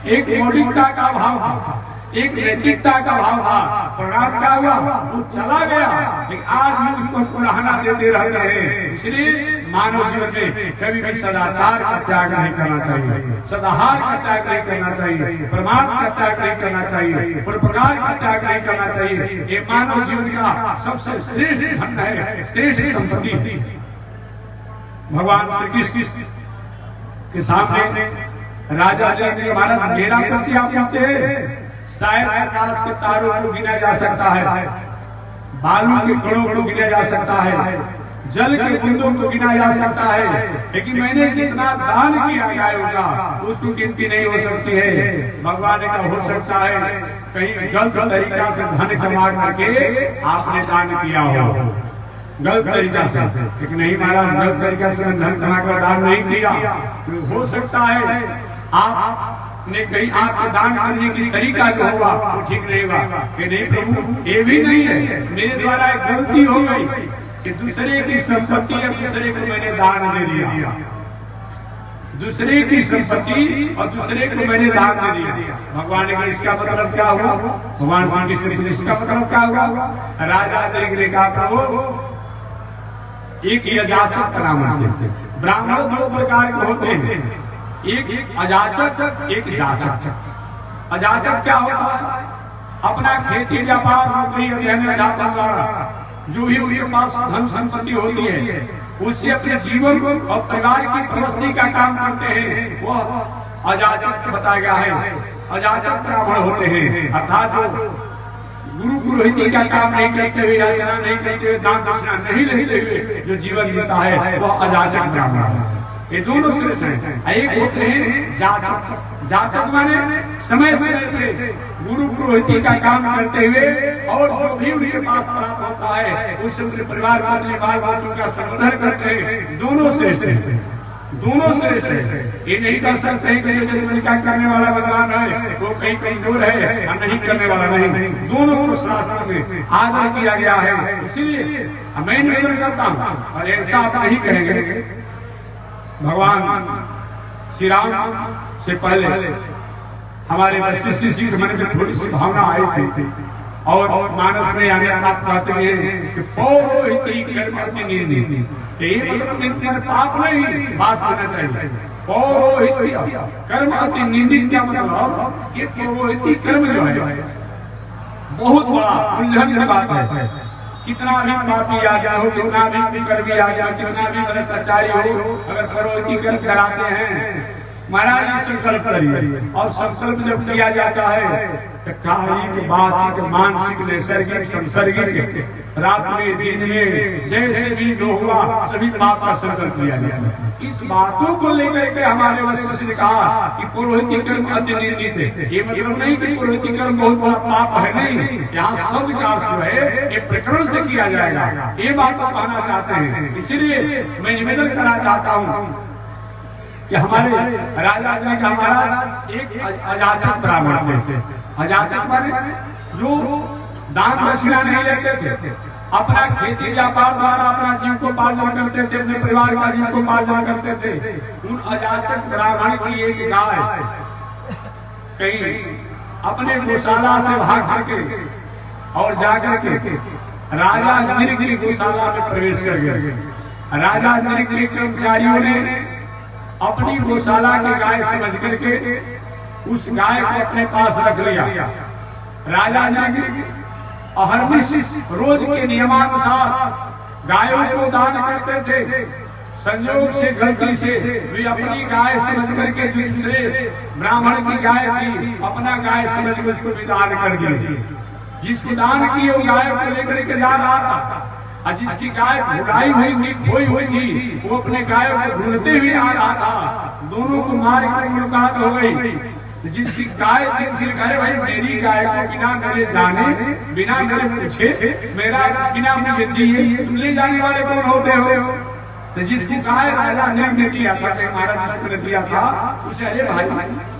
एक मौलिकता का भाव था, एक नैतिकता का भाव था। परिणाम क्या हुआ? वो चला गया, लेकिन आज भी उसको रहना देते रहते हैं। इसलिए मानव जीवन में कभी भी सदाचार का त्याग नहीं करना चाहिए, सदाहार का त्याग नहीं करना चाहिए, प्रमाण का त्याग नहीं करना चाहिए, परोपकार का त्याग नहीं करना चाहिए। ये मानव जीवन का सबसे श्रेष्ठ धन है, श्रेष्ठ संपत्ति। भगवान श्री कृष्ण के सामने राजा जी महाराज मेरा पति आप कहते हैं, शायद आकाश के तारों को गिना जा सकता है, बालू के कणों को गिना जा सकता है, जल के बूंदों को गिना जा सकता है, लेकिन मैंने जितना दान किया गायों का उसकी गिनती नहीं हो सकती है। भगवान ने कहा हो सकता है कहीं गलत तरीका से धन कमा करके आपने दान किया हो, गलत तरीका से। लेकिन नहीं महाराज, गलत तरीका से धन कमा कर दान नहीं किया। तो हो सकता है आपने कहीं आपके दान करने की तरीका जो होगा वो ठीक नहीं होगा कि नहीं प्रभु ये भी नहीं है, मेरे द्वारा एक गलती हो गई कि दूसरे की संपत्ति या दूसरे को मैंने दान दे दिया, दूसरे की संपत्ति और दूसरे को मैंने दान दे दिया। भगवान ने कहा इसका मतलब क्या हुआ? भगवान श्री कृष्ण इसका मतलब क्या हुआ? राजा ने कहा प्रभु एक अजाचक ब्राह्मण थे। ब्राह्मण 2 प्रकार के होते हैं, एक अजाचक एक जाचक। अजाचक क्या होता है? अपना खेती व्यापार नौकरी अध्ययन अध्यापन द्वारा जो भी उनके पास धन संपत्ति होती है उससे अपने जीवन और परिवार की प्रगति का काम करते हैं, वह अजाचक बताया गया है। अजाचक ब्राह्मण होते हैं, अर्थात जो गुरु पुरोहिती का काम नहीं करते हुए, याचना नहीं करते हुए, दान दक्षिणा नहीं लेते हुए जो जीवन जीता है वह अजाचक ब्राह्मण है। ये दोनों श्रेष्ठ हैं। एक होते हैं जाचक। जाचक माने समय समय से गुरु पुरोहिती का काम करते हुए और जो भी उनके पास प्राप्त होता है उससे उनके परिवार को, अपने बाल बच्चों का संवर्धन करते हैं। दोनों श्रेष्ठ हैं, दोनों श्रेष्ठ है। ये नहीं कर सकते हैं कि जो निकाह करने वाला भगवान है वो कहीं कमजोर है और नहीं करने वाला नहीं। दोनों को शास्त्र में आदर किया गया है। इसीलिए मैं निवेदन करता हूँ और ऐसा आप नहीं कहेंगे। भगवान श्री राम से पहले हमारे वशिष्ठ जी के मन में थोड़ी सी भावना आई थी और मानस में आने बात हैं कि पौरोहित्री कर्म की नीति, ये मतलब पाप नहीं, बात आना चाहिए। पौरोहित्री कर्म अति निंदित क्या मतलब कि पौरोहित्री कर्म जो है बहुत बड़ा उल्लंघन की बात है। कितना भी पापी आ गया हो, कितना भी कर्मी आ गया, कितना भी भ्रष्टाचारी हो, अगर पौरोहित्री कर्म कराते हैं महाराज जी संकल्प करिए। और संकल्प जब किया जाता है कायिक, वाचिक, मानसिक, नैसर्गिक, सांसर्गिक, रात में दिन में जैसे भी जो हुआ सभी बात का संकल्प किया जाता है। इस बातों को लेकर के हमारे वशिष्ठ ने कहा कि पुरोहिती कर्म अति निंदित है। ये मतलब नहीं कि पुरोहिती कर्म बहुत बड़ा पाप है, नहीं। यहाँ शब्द का जो है ये प्रकरण से किया जाएगा, ये बात को कहना चाहते हैं। इसीलिए मैं निवेदन करना चाहता हूँ कि हमारे राजा जी का महाराज एक अजाचक ब्राह्मण थे। अजाचक माने जो दान दक्षिणा नहीं लेते थे, अपना खेती व्यापार द्वारा अपना जीव को पालन करते थे, अपने परिवार का जीव को पालन करते थे। उन अजाचक ब्राह्मण की एक गाय कहीं अपने गौशाला से भाग करके और जाकर के राजा नृग की गौशाला में प्रवेश कर गए। राजा नृग के कर्मचारियों ने अपनी गौशाला की गाय समझ करके उस गाय को अपने पास रख लिया। राजा ने अहर्निश रोज के नियमानुसार गायों को दान करते थे। संयोग से गलती से वे अपनी गाय समझ करके जो दूसरे ब्राह्मण की गाय थी अपना गाय समझ कर उसको भी दान कर दिए। जिसको दान की वो गाय को लेकर के जा रहा था और जिसकी गाय भुलाई हुई थी, खोई हुई थी, वो अपने गाय को ढूंढते हुए आ रहा था। दोनों को मार कर मुलाकात हो गई। जिसकी गाय थी उसे कहे भाई मेरी गाय को बिना मेरे जाने, बिना मेरे पूछे, मेरा बिना मुझे दिए तुम ले जाने वाले कौन होते हो? तो जिसकी गाय राजा ने दिया था, महाराज जिसको ने दिया था, उसे अरे भाई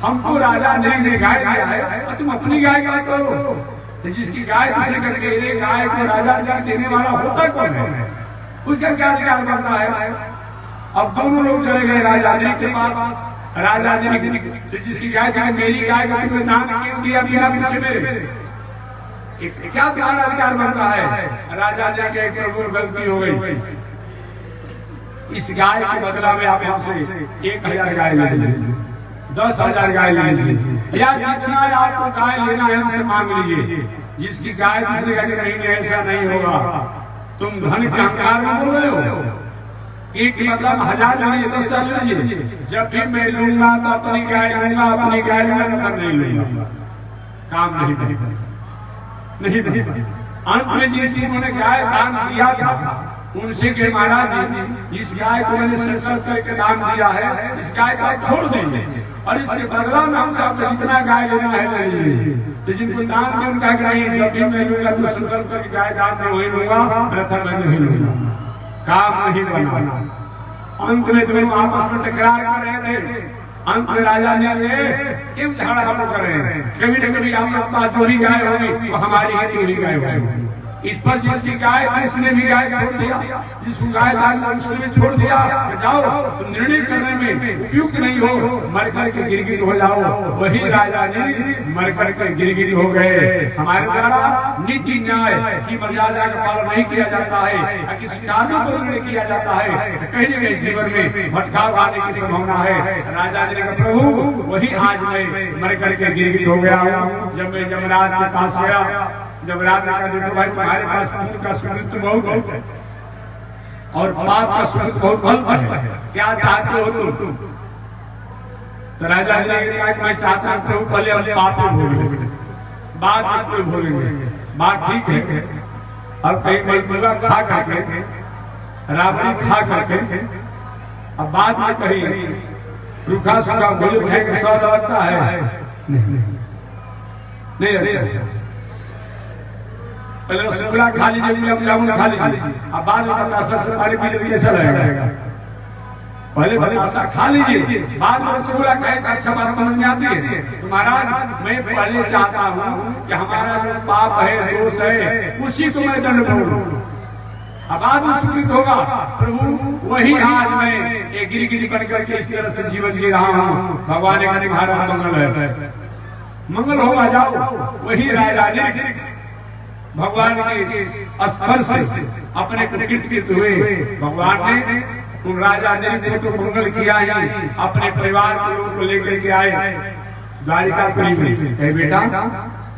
हमको राजा ने गाय दिया है, तुम अपनी गाय का करो। तो जिसकी गाय दूसरे करके गाय को राजा देने वाला होता कौन है? उसका क्या अधिकार करता है? अब दोनों लोग चले गए राजा के पास। राजा ने जिसकी गाय थी मेरी गाय का तुम्हें दान क्यों दिया बिना पूछे मेरे? क्या तुम्हारा अधिकार बनता है? राजा ने के प्रभु गलती हो गई, इस गाय के बदला में आप हमसे 1000 गाय ले लीजिए, 10,000 गाय ले लीजिए, या जितना आपको गाय लेना है हमसे मांग लीजिए। जिसकी गाय दूसरे का नहीं ऐसा नहीं होगा। तुम धन के अहंकार में बोल रहे हो। एक मतलब 1000 लीजिए, 10,000 लीजिए। जब भी मैं लूंगा तो अपनी गाय लूंगा, अपनी गाय लूंगा तब नहीं लूंगा। काम नहीं नहीं। अंत में जिस उन्होंने गाय दान दिया था उनसे के महाराज जी इस गाय को मैंने संकल्प करके दान दिया है, इस गाय को आप छोड़ देंगे और इसके बदला में हमसे आपसे जितना गाय लेना है ले लीजिए। तो जिनको दान में उनका नहीं, जब भी मैं लूंगा तो संकल्प करके गाय दान में वही लूंगा, प्रथम मैं नहीं लूंगा। काम नहीं बना। अंत में दोनों आपस में टकरार कर रहे थे। अंत में राजा ने क्यों झगड़ा हम कर रहे हैं? कभी न कभी हम लोग पास जो भी गाय होगी वो हमारी ही चोरी गाय होगी। इस पर जिसकी गाय थी उसने भी गाय छोड़ दिया, जिसको गाय था उसने भी छोड़ दिया। जाओ तुम निर्णय करने में उपयुक्त नहीं हो, मर करके गिरगिट हो जाओ। वही राजा ने मर करके गिरगिट हो गए। हमारे द्वारा नीति न्याय की मर्यादा का पालन नहीं किया जाता है, किसी कार्यों को निर्णय किया जाता है, कहीं न कहीं जीवन में भटकाव आने की संभावना है। राजा ने कहा प्रभु वही आज मैं मर करके गिरगिट हो गया हूँ। जब मैं यमराज के पास गया, जब राजा का देखो भाई तुम्हारे पास पुण्य का सुकृत बहुत है और पाप का सुकृत बहुत है, क्या चाहते हो तुम? तो राजा ने कहा मैं चाहता हूँ पहले हम पाप भोगेंगे, बाद में कोई भोगेंगे। बात ठीक है। अब कहीं मलपुआ खा करके, राबड़ी खा करके, अब बाद में कहीं रूखा सूखा गोली खाए के स्वाद लगता है? नहीं अरे पहले रसगुल्ला खा लीजिए, गुलाब जामुन खा लीजिए, अब बाद में बतासा से पानी पी लीजिए, कैसा लगेगा? पहले बतासा खा लीजिए, बाद में रसगुल्ला खाए तो अच्छा बात समझ में आती है। तो महाराज मैं पहले चाहता हूँ कि हमारा जो पाप है, दोष है, उसी को मैं दंड भरूं। अब बाद में स्वीकृत होगा प्रभु, वही आज मैं एक गिरी बन करके इस तरह से जीवन जी रहा हूँ। भगवान ने कहा महाराज मंगल है, मंगल होगा जाओ। वही राजा ने भगवान के स्पर्श से अपने को कृत हुए। भगवान ने उन राजा ने तो मंगल किया ही, अपने परिवार के लोगों को लेकर के आए द्वारिकापुरी में। कहे बेटा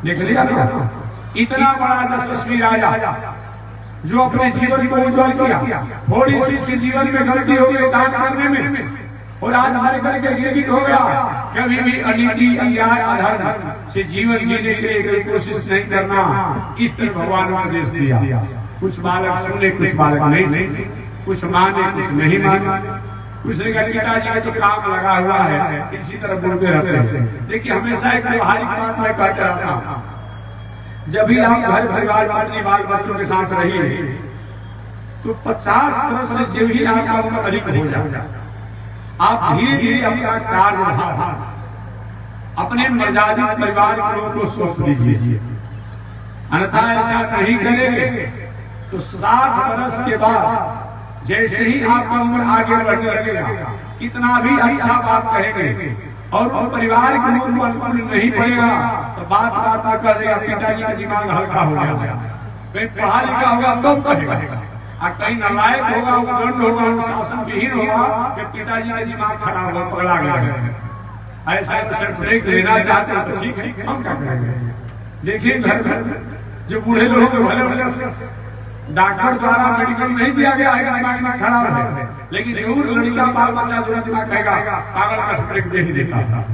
देख लिया ना, इतना बड़ा यशस्वी राजा जो अपने जीवन को उज्जवल किया, थोड़ी सी इसके जीवन में गलती हो गई दान करने में, और आज हमारे घर के गिरगिट हो गया। कभी भी अनिति अन्याय आधार से जीवन जीने के लिए कोई कोशिश नहीं करना, इस तरह भगवान ने आदेश दिया। कुछ बालक सुने, कुछ बालक नहीं, कुछ माने, कुछ नहीं माने। कुछ ने कहा पिताजी का तो काम लगा हुआ है, इसी तरह बोलते रहते हैं। लेकिन हमेशा एक व्यवहारिक बात मैं कहता रहता हूँ, जब भी आप घर परिवार अपने बाल बच्चों के साथ रहिए तो 50 वर्ष से जब भी आपका उम्र अधिक हो जाए, आप धीरे धीरे अपना कार्यभार अपने मर्यादित परिवार के लोगों को सौंप दीजिए। अन्यथा ऐसा नहीं करेंगे तो 60 वर्ष के बाद जैसे ही आपका उम्र आगे बढ़ने लगेगा, कितना भी अच्छा बात कहेंगे और वो परिवार के लोगों को अनुकूल नहीं पड़ेगा तो बात में कर देगा पिताजी का दिमाग हल्का हो गया। कहीं पढ़ा लिखा होगा तब कहेगा, और कहीं नालायक होगा, उद्दंड होगा, अनुशासन विहीन होगा कि पिताजी का दिमाग खराब होगा, पगला गया। ऐसा सिर्फ ब्रेक लेना चाहते हैं तो ठीक है, हम क्या करेंगे? देखिए घर जो बूढ़े लोग भले डॉक्टर द्वारा मेडिकल नहीं दिया गया है, दिमाग में खराब है, लेकिन जरूर लड़का बाल बच्चा जो दिमाग कहेगा पागल का ब्रेक दे ही देता था।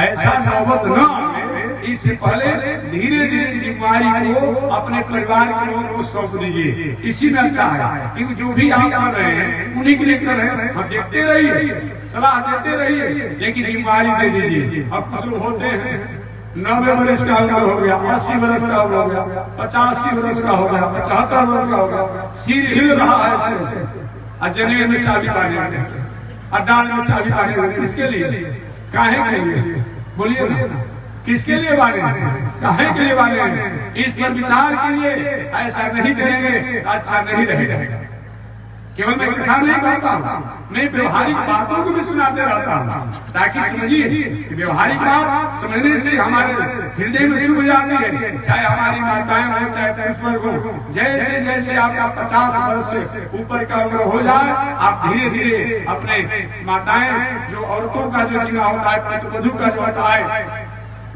ऐसा नौबत न आए, इससे पहले धीरे धीरे जिम्मेदारी को अपने परिवार के लोगों को सौंप दीजिए। इसी में अच्छा है, क्योंकि जो भी आप कर रहे हैं उन्हीं के लिए कर रहे हैं। हम देखते रहिए, सलाह देते रहिए, लेकिन जिम्मेदारी दे दीजिए। अब कुछ लोग होते हैं 90 वर्ष का हो गया, 80 वर्ष का हो गया, 85 वर्ष का हो गया, 75 वर्ष का हो गया, सिर हिल रहा है ऐसे, जनेर में चाबी पाने, अड्डाल में चाबी पाने, किसके लिए? काहे के लिए? बोलिए ना, किसके लिए बाने? काहे के लिए बाने? इस पर विचार कीजिए। ऐसा नहीं करेंगे अच्छा नहीं रहेगा। केवल मैं कथा नहीं कहता हूँ, मैं व्यवहारिक बातों को भी सुनाते रहता हूँ, ताकि समझिए कि व्यवहारिक बात समझने से हमारे हृदय में चुभ जाती है। चाहे हमारी माताएं हो, चाहे पुरुष हो, जैसे जैसे आपका 50 वर्ष से ऊपर का उम्र हो जाए, आप धीरे धीरे अपने माताएं जो औरतों का जो जीना होता है, पुत्रवधू का जो होता है,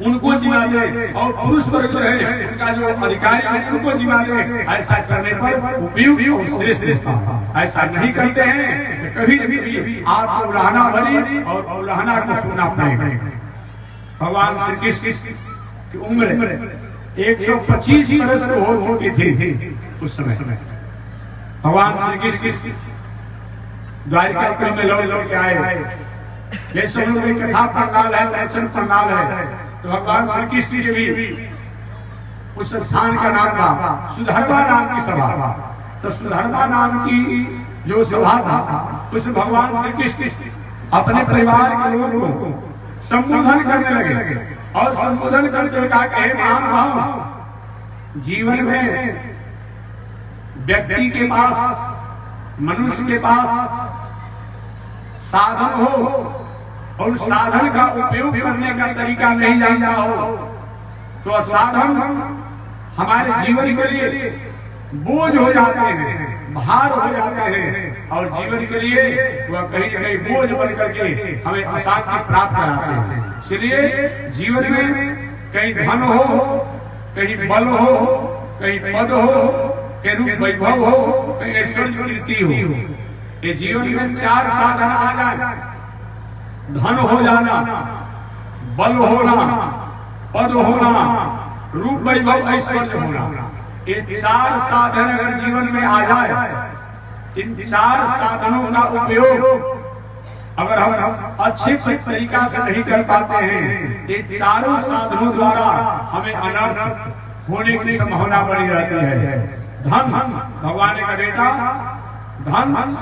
उनको जिमा दे, और पुरुष वर्ग जो है उनका जो अधिकारी है उनको जिमा दे। ऐसा करने पर उपयुक्त और श्रेष्ठ होता। ऐसा नहीं करते हैं तो कभी भी आपको उलाहना भरी और उलाहना को सुनना पड़ेगा। भगवान श्री कृष्ण की उम्र 125 वर्ष को हो चुकी थी उस समय। भगवान श्री कृष्ण द्वारिकापुरी में लौट के आए। जैसे हम लोग कथा पंडाल है, वचन पंडाल है, तो भगवान श्री कृष्ण के भी उस स्थान का नाम था सुधर्मा नाम की सभा। तो सुधर्मा नाम की जो सभा था, उसमें भगवान श्री कृष्ण अपने परिवार के लोगों को संबोधन करने लगे, और संबोधन करके कहा कि महानुभाव, जीवन में व्यक्ति के पास, मनुष्य के पास साधन हो और साधन का उपयोग करने का तरीका नहीं जानता हो तो साधन हमारे जीवन के लिए बोझ हो जाते हैं, भार हो जाते हैं, और जीवन के लिए वह कहीं न कहीं बोझ बन करके हमें अशांति प्राप्त कराते हैं। इसलिए जीवन में कहीं धन हो, कहीं बल हो, कहीं पद हो, कहीं रूप वैभव हो, कहीं ऐश्वर्य कीर्ति हो, ये जीवन में 4 साधन आ जाए, धन हो जाना, बल होना, पद होना, रूप वैभव ऐश्वर्य होना, ये 4 साधन अगर जीवन में आ जाए, इन 4 साधनों का उपयोग अगर हम अच्छे तरीका से नहीं कर पाते हैं, ये चारों साधनों द्वारा हमें अनर्थ होने की संभावना बनी रहती है। धन, भगवान का बेटा धन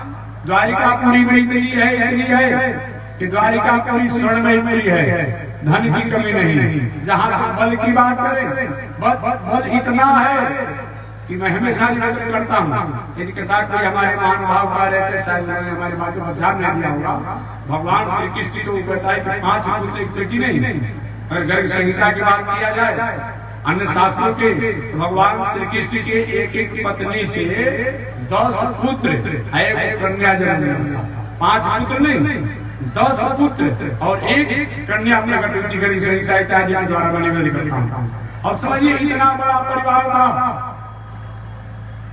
द्वारिका पूरी में इतनी है कि द्वारिका पूरी स्वर्ण में पूरी है, धन की कमी नहीं। जहाँ बल की बात करें, बल इतना है कि मैं हमेशा निवेदन करता हूँ, यदि कथा कोई हमारे महानुभाव का रहते शायद हमारी बातों पर ध्यान नहीं दिया होगा। भगवान श्री कृष्ण को बताया कि 5 पुत्र एक बेटी नहीं। अगर गर्ग संहिता की बात किया जाए अन्य शास्त्रों के, तो भगवान श्री कृष्ण के एक पत्नी से 10 पुत्र एक कन्या जन्म लिया। 5 पुत्र नहीं, 10 पुत्र और एक कन्या अपने गर्ग संहिता इत्यादि के द्वारा मैं निवेदन करता हूँ। और समझिए इतना बड़ा परिवार था,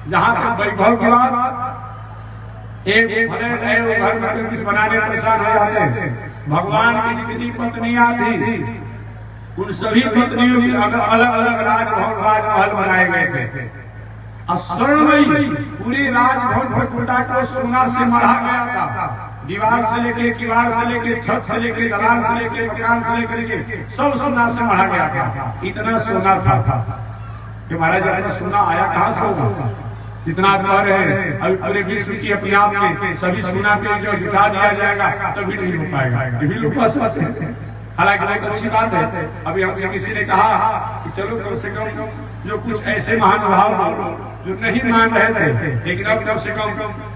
जहाँ तक वैभव की बात, एक भले नए घर में कुछ बनाने परेशान हो जाते हैं। भगवान की जितनी पत्नियां थी, उन सभी पत्नियों की अलग अलग राजमहल बनाए गए थे। स्वर्णमयी पूरी राजभवन भटकुटा को सोना से मढ़ा गया था। दीवार से लेके, किवाड़ से लेके, छत से लेके, दलान से लेके, मकान से लेके सब सोना से मढ़ा गया था। इतना सोना था कि महाराज अपना सोना आया कहाँ से होगा? जितना कह रहे हैं अभी पूरे विश्व की अपने आप में सभी सोना पे जो जुटा दिया जाएगा तभी नहीं हो पाएगा। ये भी लोग बस सकते हैं। हालांकि बहुत अच्छी बात है। अभी हमसे किसी ने कहा कि चलो कम से कम जो कुछ ऐसे महानुभाव जो नहीं मान रहे थे, लेकिन अब कम से कम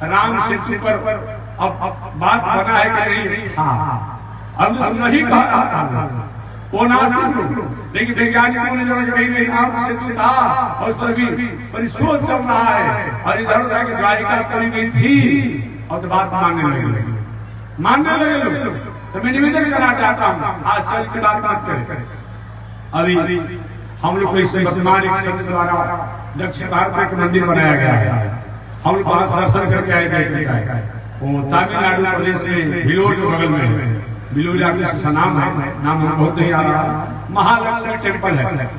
राम सेतु पर अब बात बना है कि नहीं। हाँ, अब नहीं कह रहा था वो नास्तिक, लेकिन वैज्ञानिकों ने जो कहीं राम सेतु था और उस पर भी परिशोध चल रहा है। और इधर उधर की द्वारिका पूरी गई थी और तो बात मानने लगे लोग। तो मैं निवेदन करना चाहता हूँ, आज सच की बात करें। अभी हम लोग को इस वर्तमान एक संत द्वारा दक्षिण भारत में एक मंदिर बनाया गया है। हम लोग वहां दर्शन करके आए। वो तमिलनाडु प्रदेश में भिलोर के बगल में, भिलोर आपका नाम है, नाम हम बहुत नहीं आ रहा, महालक्ष्मी टेम्पल है।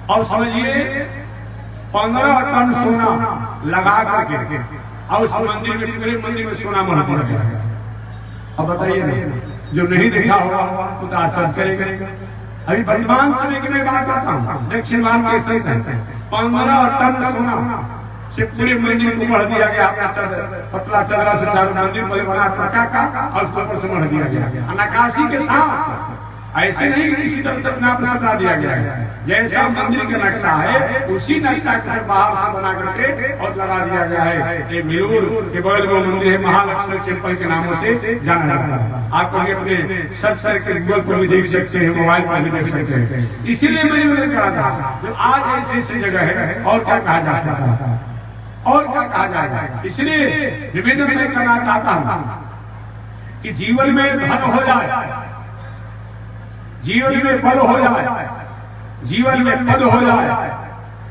और समझिए 15 टन सोना लगा करके और उस मंदिर में, पूरे मंदिर में सोना मढ़ा दिया गया। अब बताइए ना, जो नहीं देखा होगा वो तो आश्चर्य करेगा। अभी वर्तमान समय की मैं बात करता हूँ, दक्षिण भारत के सही 15 टन सोना से पूरे मंदिर को मढ़ दिया गया। पतला चदरा से चारों मंदिर बना पका का और उसके ऊपर से मढ़ दिया गया नक्काशी के साथ। ऐसे नहीं किसी तरह से नाप सटा दिया गया है। जैसा मंदिर का नक्शा है उसी नक्शा के बाहर से बना करके और लगा दिया गया है। ये भिलोर के बगल में मंदिर है, महालक्ष्मी टेम्पल के नामों से जाना जाता है। आप अपने सर्च करके गूगल पर भी देख सकते हैं, मोबाइल पर भी देख सकते हैं। इसीलिए मैंने निवेदन करा था जो आज ऐसी जगह है और क्या कहा जा सकता है और क्या कहा जाएगा। इसलिए निवेदन मैं करना चाहता हूं कि जीवन में धन हो जाए, जीवन में बल हो जाए, जीवन में पद हो जाए,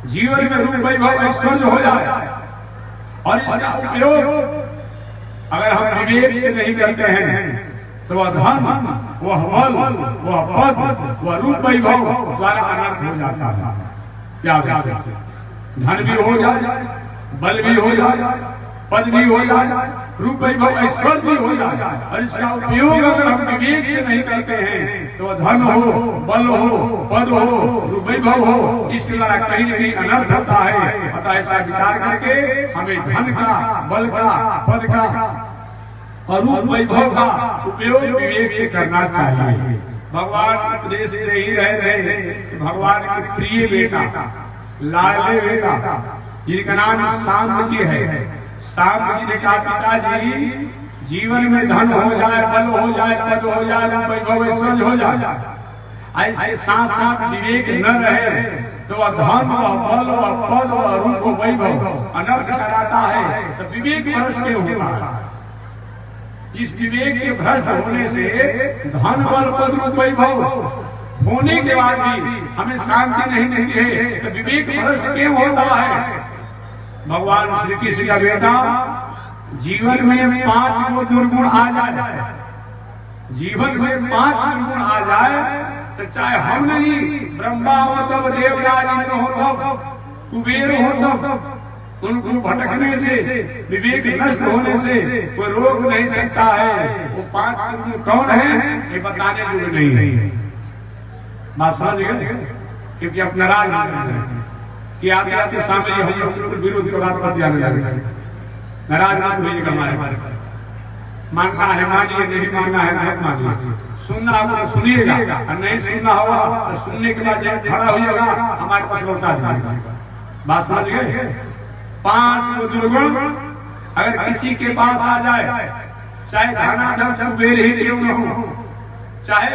जीवन में रूप वैभव ऐश्वर्य हो जाए, और इसका उपयोग अगर हम विवेक से नहीं करते हैं तो वह धन, वह बल, वह पद, वह रूप वैभव द्वारा अनर्थ हो जाता है। क्या धन भी हो जाए, बल भी हो जाए, पद भी हो जाए, रूप वैभव ऐश्वर्य भी हो जाए, और इसका उपयोग अगर हम विवेक से नहीं करते हैं तो धन हो, बल हो, पद हो, रूप वैभव हो, इसके द्वारा कहीं न कहीं अनर्थ होता है। अतः ऐसा विचार करके हमें धन का, बल का, पद का और रूप वैभव का उपयोग विवेक से करना चाहिए। भगवान उपदेश दे ही रहे कि भगवान के प्रिय बेटा, लाडले बेटा जिनका नाम सांब जी है, सांब जी ने कहा पिताजी जीवन में धन हो जाए, बल हो जाए, पद हो जाए, वैभव ऐश्वर्य हो जाए, ऐसे साथ साथ विवेक न रहे तो वह धन, वह बल, वह पद, वह रूप, वैभव अनर्थ कराता है। तो विवेक भ्रष्ट क्यों होता है? इस विवेक के भ्रष्ट होने से धन, बल, पद, रूप, वैभव होने के बाद भी हमें शांति नहीं मिलती है। तो विवेक भ्रष्ट क्यों होता है? भगवान श्री कृष्ण का बेटा जीवन में 5 को दुर्गुण आ जाए, जीवन में 5 दुर्गुण आ जाए तो चाहे हम नहीं ब्रह्मा हो तब देवराज इंद्र हो तब कुबेर हो तब उनको भटकने से, विवेक नष्ट होने से कोई रोक नहीं सकता है। वो 5 पुरुष कौन है ये बताने योग्य नहीं है। बात समझ गए? क्योंकि अब नाराज कि आते आते सामने हम लोग विरोध को बात पर जाने लगे। नाराज मत होइएगा हमारे, मानना है मानिए, नहीं मानना है मत मानिए। सुनना होगा तो सुनिएगा, और नहीं सुनना होगा तो सुनने के बाद जब खड़ा होइएगा हमारे पास लौटा दीजिएगा। बात समझ गए? 5 दुर्गुण अगर किसी के पास आ जाए, चाहे धनाध्यक्ष कुबेर ही क्यों न हो, चाहे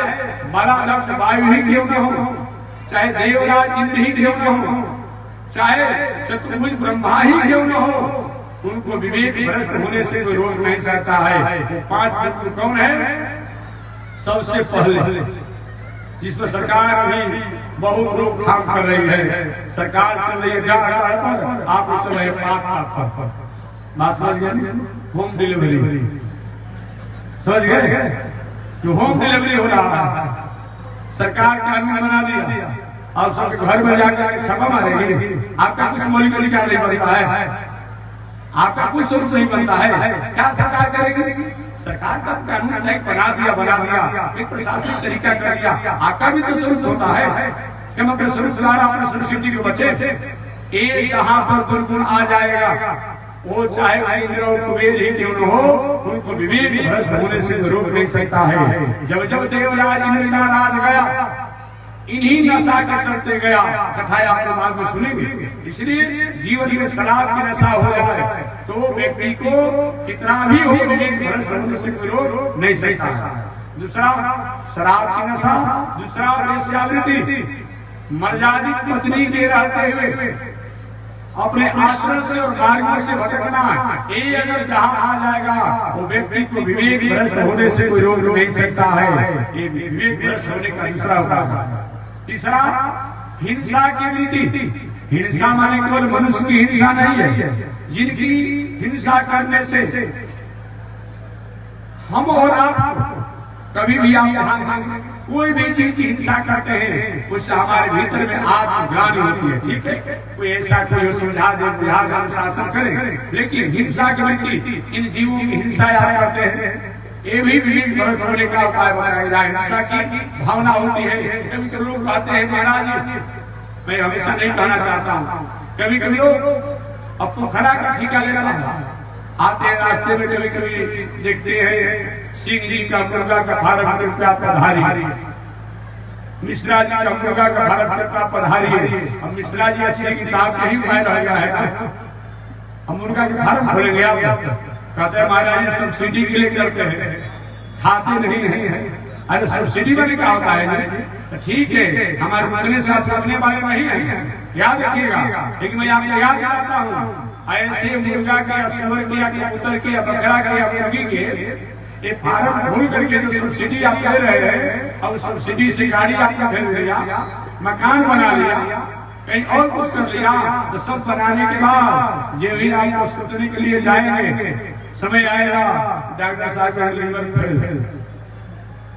बलाध्यक्ष वायु ही क्यों न हो, चाहे देवराज इंद्र ही क्यों न हो, चाहे चतुर्भुज ब्रह्मा ही क्यों न हो, उनको विवेक भ्रष्ट होने से कोई रोक नहीं सकता है। 5 पुरुष कौन है? सबसे पहले जिस पर सरकार भी बहुत रोकथाम कर रही है, सरकार चल रही है पर आप चल रहे पर बात समझ गए? होम डिलीवरी समझ गए? जो होम डिलीवरी हो रहा है, सरकार कानून बना दिया, आप सबके घर में जाकर छापा मारेंगे, आपका कुछ मौलिक अधिकार नहीं बनता है, आपका कुछ स्वरूप नहीं बनता है। क्या सरकार करेगी? सरकार का कानून बना दिया, एक प्रशासनिक तरीका कर दिया, आपका भी तो स्वरूप होता है कि हम अपने स्वरूप द्वारा अपने संस्कृति को बचे। ये जहाँ पर दुर्गुण आ जाएगा, वो चाहे इंद्र और कुबेर ही क्यों न हो, उनको विवेक भ्रष्ट होने से रोक नहीं सकता है। जब जब देवराज इंद्र का राज गया, इन्हीं नशा के चलते गया, कथाएं आपको बाद में सुनेंगे। इसलिए जीवन में शराब की नशा हो जाए तो व्यक्ति को कितना भी हो विवेक भ्रष्ट होने से कोई रोक नहीं सकता। दूसरा शराब की नशा, दूसरा वेश्यावृत्ति, मर्यादित पत्नी के रहते हुए अपने आचरण से और कार्यों से भटकना, ये अगर जहाँ आ जाएगा वो व्यक्ति को विवेक भ्रष्ट होने से कोई रोक नहीं सकता है। ये विवेक भ्रष्ट होने का दूसरा उपाय। तीसरा हिंसा की वृत्ति। हिंसा माने केवल मनुष्य की हिंसा नहीं है, जिनकी हिंसा करने से हम और आप कभी भी आप ध्यान देंगे, कोई भी चीज की हिंसा करते हैं उससे हमारे भीतर में आत्मग्लानि होती है। ठीक है, कोई ऐसा कोई समझा दे, बुझा दे, अनुशासन करे, लेकिन हिंसा की वृत्ति, इन जीवों की हिंसा आप करते हैं, ये भी विवेक भ्रष्ट होने का उपाय बनाया जाए। हिंसा की भावना होती है। कभी कभी लोग कहते हैं महाराज, मैं हमेशा नहीं कहना चाहता हूँ, कभी कभी लोग अब पोखरा का ठिका लेना आते हैं रास्ते में, कभी कभी देखते हैं सिंह जी का मुर्गा का 12 रुपया पधारी, मिश्रा जी का मुर्गा का 12 रुपया पधारी है। अब मिश्रा जी सिंह साहब यही उपाय रह गया है, हम मुर्गा के फार्म खोलेंगे। आप कहते हैं महाराज सब्सिडी के लिए करते हैं, खाते नहीं है। अरे सब्सिडी में क्या होता है? ठीक है, हमारे मरने साथ करने वाले नहीं है, याद रखिएगा। लेकिन मैं आपको याद कराता हूँ, ऐसे मुर्गा के या सुअर के या कबूतर के या बकरा के या मुर्गी के ये फार्म खोल करके जो सब्सिडी आप दे रहे हैं, और सब्सिडी से गाड़ी आपने खरीद लिया, मकान बना लिया, कहीं और कुछ कर लिया, तो सब बनाने के बाद जो भी आपको सोचने के लिए जाएंगे, समय आएगा डॉक्टर साहब का liver fail,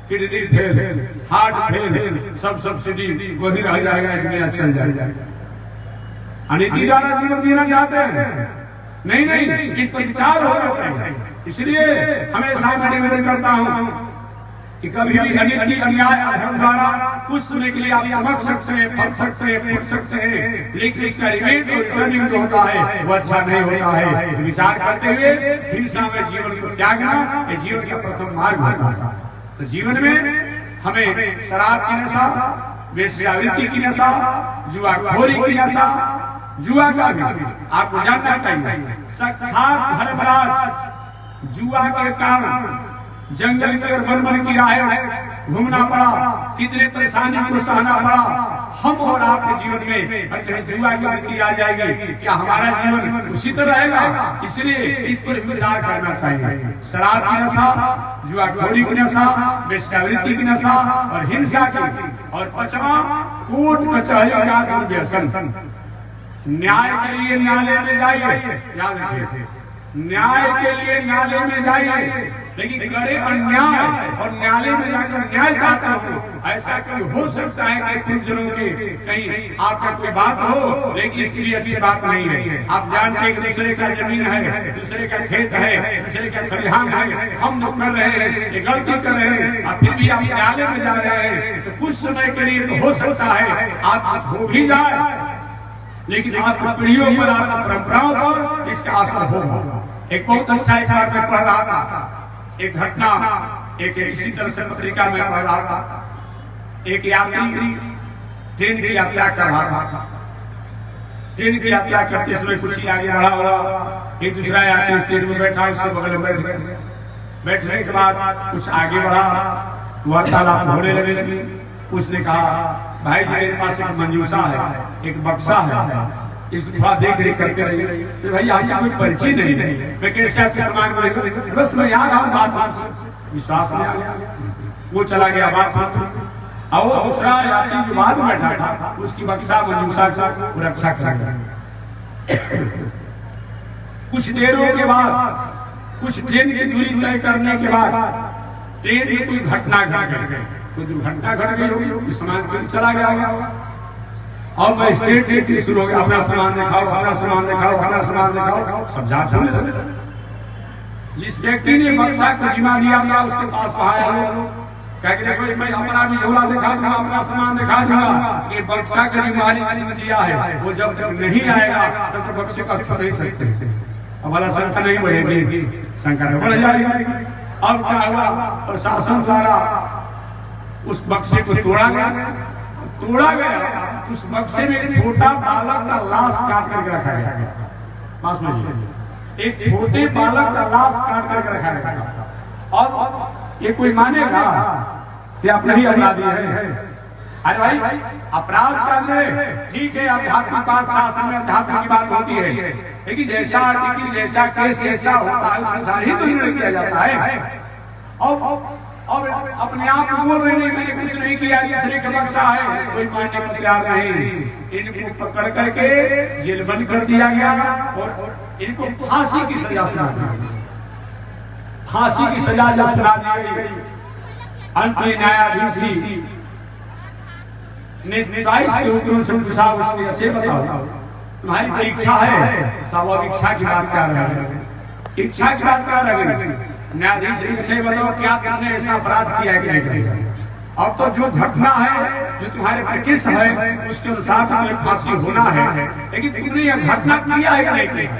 kidney fail, heart fail, सब सब्सिडी वही रह जाएगा, दुनिया चल जाएगा। अनिति वाला जीवन जीना चाहते हैं? नहीं, इस पर विचार होना चाहिए। इसलिए हमेशा मैं निवेदन करता हूँ कि कभी भी अनिति अन्याय अधर्म द्वारा कुछ समय के लिए आप चमक सकते हैं, फल सकते हैं, फूट सकते हैं, लेकिन इसका रिमेट और रिटर्निंग जो होता है वो अच्छा नहीं होता है। विचार करते हुए हिंसा में जीवन को त्यागना ये जीवन का प्रथम मार्ग होता है। तो जीवन में हमें शराब की नशा, वेश्यावृत्ति की नशा, जुआखोरी की नशा, जुआ का भी आपको जानना चाहिए। साक्षात धर्मराज जुआ के कारण जंगल की और वन की राह घूमना पड़ा, कितने परेशानी को सहना पड़ा। हम और आपके जीवन में अगर जुआ की वृत्ति आ जाएगी, क्या हमारा जीवन उसी तरह रहेगा? इसलिए इस पर विचार करना चाहिए। शराब की नशा, जुआखोरी की नशा, वेश्यावृत्ति की नशा और हिंसा की, और पांचवा कोर्ट कचहरी का व्यसन। न्याय करिए, न्यायालय में जाइए, याद रखिए न्याय के लिए नाले में जाइए, लेकिन करे अन्याय और न्याय में जाकर न्याय चाहता हो, ऐसा कोई हो सकता है कि कुछ जनों के कहीं आपका कोई बात हो, लेकिन इसके लिए अच्छी बात नहीं है। आप जानते हैं दूसरे का जमीन है, दूसरे का खेत है, दूसरे का खलिहान है, हम जो कर रहे हैं ये गलती कर रहे हैं, और फिर भी आप न्यायालय में जा रहे हैं, तो कुछ समय के लिए तो हो सकता है आप कुछ हो भी जाए, लेकिन आपकी पीढ़ियों पर, आपकी परंपराओं पर इसका असर होगा। एक बहुत अच्छा एक बार मैं पढ़ रहा था, एक घटना एक इसी तरह से पत्रिका में पढ़ रहा था। एक यात्री ट्रेन की यात्रा कर रहा था, ट्रेन की यात्रा करते समय कुछ ही आगे बढ़ा हुआ एक दूसरा यात्री ट्रेन में बैठा, उसके बगल में बैठ गए। बैठने के बाद कुछ आगे बढ़ा, वार्तालाप होने लगे। उसने कहा, भाई जी मेरे पास एक मंजूसा है, एक बक्सा है, इस देख रेख करके रहिए। तो भाई आपसे कोई परिचय नहीं है, मैं कैसे आपके सामान को, बस मैं यहाँ रहा हूँ, बात विश्वास में आ गया, वो चला गया बात। और दूसरा यात्री जो बाद में बैठा था, उसकी बक्सा मंजूसा का रक्षा कर गया। कुछ देरों के बाद, कुछ ट्रेन की दूरी तय करने के बाद ट्रेन में कोई घटना घट गई, कोई दुर्घटना घट गई होगी, सामान फिर चला गया होगा। और मैं स्टेट से शुरू हो गया, अपना सामान दिखाओ, अपना सामान दिखाओ, अपना सामान दिखाओ, सब जांच होने लगे। जिस व्यक्ति ने बक्सा को जिम्मा दिया था उसके पास आया हो, कह के देखो मैं अपना भी झोला दिखा दूंगा, अपना सामान दिखा दूंगा, ये बक्सा का जिम्मेदारी जिसने दिया है वो जब तक नहीं आएगा तब तक बक्से को छू नहीं सकते। अब वाला शंका नहीं बढ़ेगी, शंका बढ़ जाएगी। अब क्या हुआ, प्रशासन द्वारा उस बक्से को तोड़ा गया। उस बक्से में एक छोटा बालक का लाश काट करके रखा गया। पास में एक छोटे बालक का लाश काट करके रखा गया। और ये कोई मानेगा कि आप नहीं अपराधी है? अरे भाई अपराध कर रहे, ठीक है, अध्यात्म की बात, शास्त्र में अध्यात्म की बात होती है, लेकिन जैसा आर्टिकल, जैसा केस, जैसा होता है उस अनुसार ही तो निर्णय किया जाता है। और अपने आप बोल रहे नहीं, मैंने कुछ नहीं किया, दूसरे का बक्सा है, कोई मानने को तैयार नहीं। इनको पकड़ करके जेल बंद कर दिया गया और इनको फांसी की सजा सुना दी। फांसी की सजा जब सुना दी गई, अंत में न्यायाधीश ने 22 के हुक्म से पूछा, उसने ऐसे बताओ तुम्हारी परीक्षा है, साहब इच्छा की बात क्या रह गई, इच्छा की बात क्या रह गई? न्यायाधीश से बताओ क्या तुमने ऐसा अपराध किया है कि नहीं किया? अब तो जो घटना है, जो तुम्हारे पर केस है, उसके अनुसार तुम्हें फांसी होना है, लेकिन तुमने यह घटना किया है कि नहीं किया?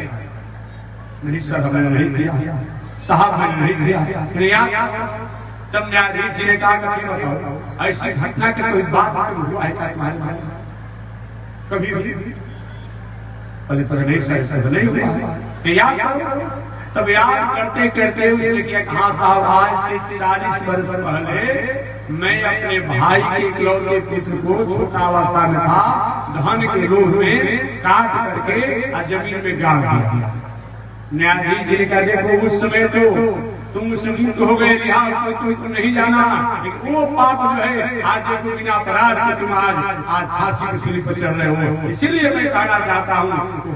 नहीं सर, हमने नहीं किया साहब, मैंने नहीं किया। तब न्यायाधीश ने कहा कि बताओ ऐसी घटना की कोई बात हुआ है क्या तुम्हारे मन में कभी? पहले तो नहीं सर, ऐसा नहीं हुआ, याद करो। तब याद करते करते उसने किया, हाँ साहब, आज से 40 वर्ष पहले मैं अपने भाई के इकलौते पुत्र को छोटा अवस्था में था, धन के लोभ में काट करके जमीन में गाड़ दिया। न्यायाधीश जी ने कहा, देखो उस समय तो तुम उससे मुक्त हो गए, यहाँ तुम नहीं जाना, लेकिन वो पाप जो है आज देखो बिना अपराध के तुम आज फांसी की सूली पर चढ़ रहे हो। इसीलिए मैं कहना चाहता हूँ,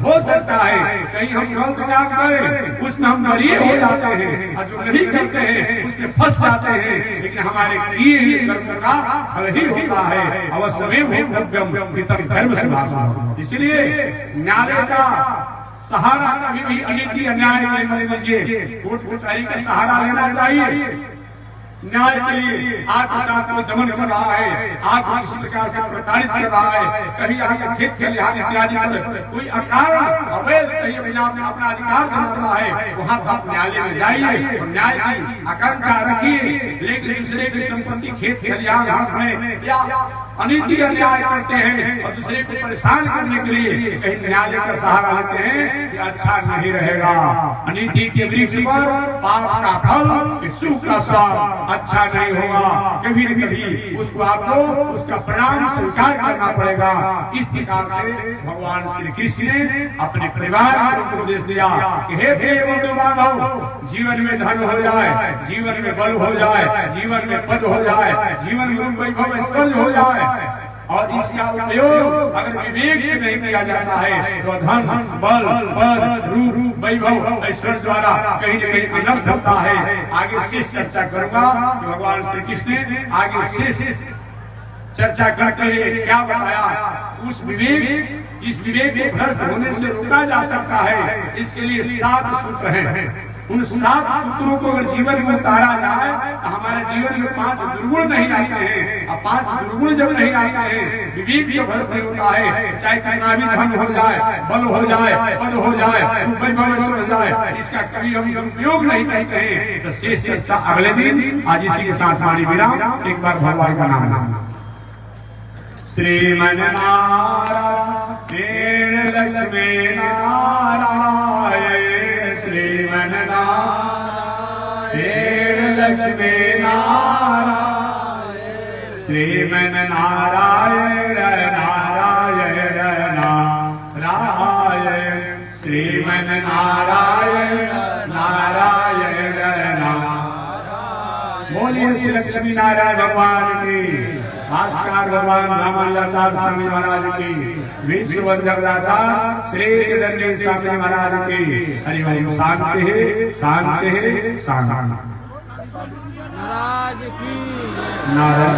हो सकता है कहीं हम गलत काम करें, उसमें हम बरी हो जाते हैं, और जो नहीं करते हैं उसमें फंस जाते हैं, लेकिन हमारे किए हुए कर्म का फल ही होता है। अवश्य इसलिए न्याय का सहारा कभी भी अनिति अन्याय नहीं बनने दीजिए, कोर्ट कचहरी का सहारा लेना चाहिए। न्याय के लिए आपके साथ में दमन कर रहा है, आपको किसी प्रकार से प्रताड़ित कर रहा है, कहीं आपके खेत खलिहान इत्यादि पर कोई अकारण अवैध कहीं अपना अधिकार जमा रहा है, वहाँ आप न्यायालय में जाइए और न्याय की आकांक्षा रखिए। लेकिन दूसरे की संपत्ति, खेत खलिहान में या अनिति अन्याय करते हैं और दूसरे को परेशान करने के लिए कहीं न्यायालय का सहारा लेते हैं, ये अच्छा नहीं रहेगा। अनिति के वृक्ष पर पाप का फल, सुख का स्वाद अच्छा नहीं होगा। कभी न कभी उसको आपको उसका परिणाम स्वीकार करना पड़ेगा। इस प्रकार से भगवान श्री कृष्ण ने अपने परिवार को उपदेश दिया कि हे प्रिय बंधु बांधव, जीवन में धन हो जाए, जीवन में बल हो जाए, जीवन में पद हो जाए, जीवन में वैभव ऐश्वर्य हो जाए, और इसका उपयोग अगर विवेक से नहीं किया जाता है तो धन बल पद रूप वैभव ऐश्वर्य द्वारा कहीं न कहीं अनर्थ होता है। आगे शेष चर्चा करूंगा कि भगवान श्री कृष्ण ने आगे शेष चर्चा करते हुए क्या बताया। उस विवेक इस विवेक को भ्रष्ट होने से रोका जा सकता है, इसके लिए 7 सूत्र हैं। उन 7 सूत्रों को अगर जीवन में उतारा जाए तो हमारे जीवन में 5 दुर्गुण नहीं आते हैं। अब 5 दुर्गुण जब नहीं आते हैं, विवेक जब भ्रष्ट नहीं होता है, चाहे कितना भी धन हो जाए, बल हो जाए, पद हो जाए, वैभव हो जाए, इसका कभी हम उपयोग नहीं करते हैं तो शेष चर्चा अगले दिन। आज इसी के साथ वाणी विराम। एक बार भगवान का नाम श्रीमन नारायण लक्ष्मी नारायण श्रीमन नारायण लक्ष्मी नारायण श्रीमन नारायण नारायण नारायण श्रीमन नारायण नारायण नारायण। बोलिए श्री लक्ष्मी नारायण भगवान की, भास्कर भगवान रामाचार्य स्वामी महाराज की, विश्ववंदनाचार्य श्री चैतन्य स्वामी महाराज की। हरि ओम। शांति शांति शांति। महाराज की नारायण।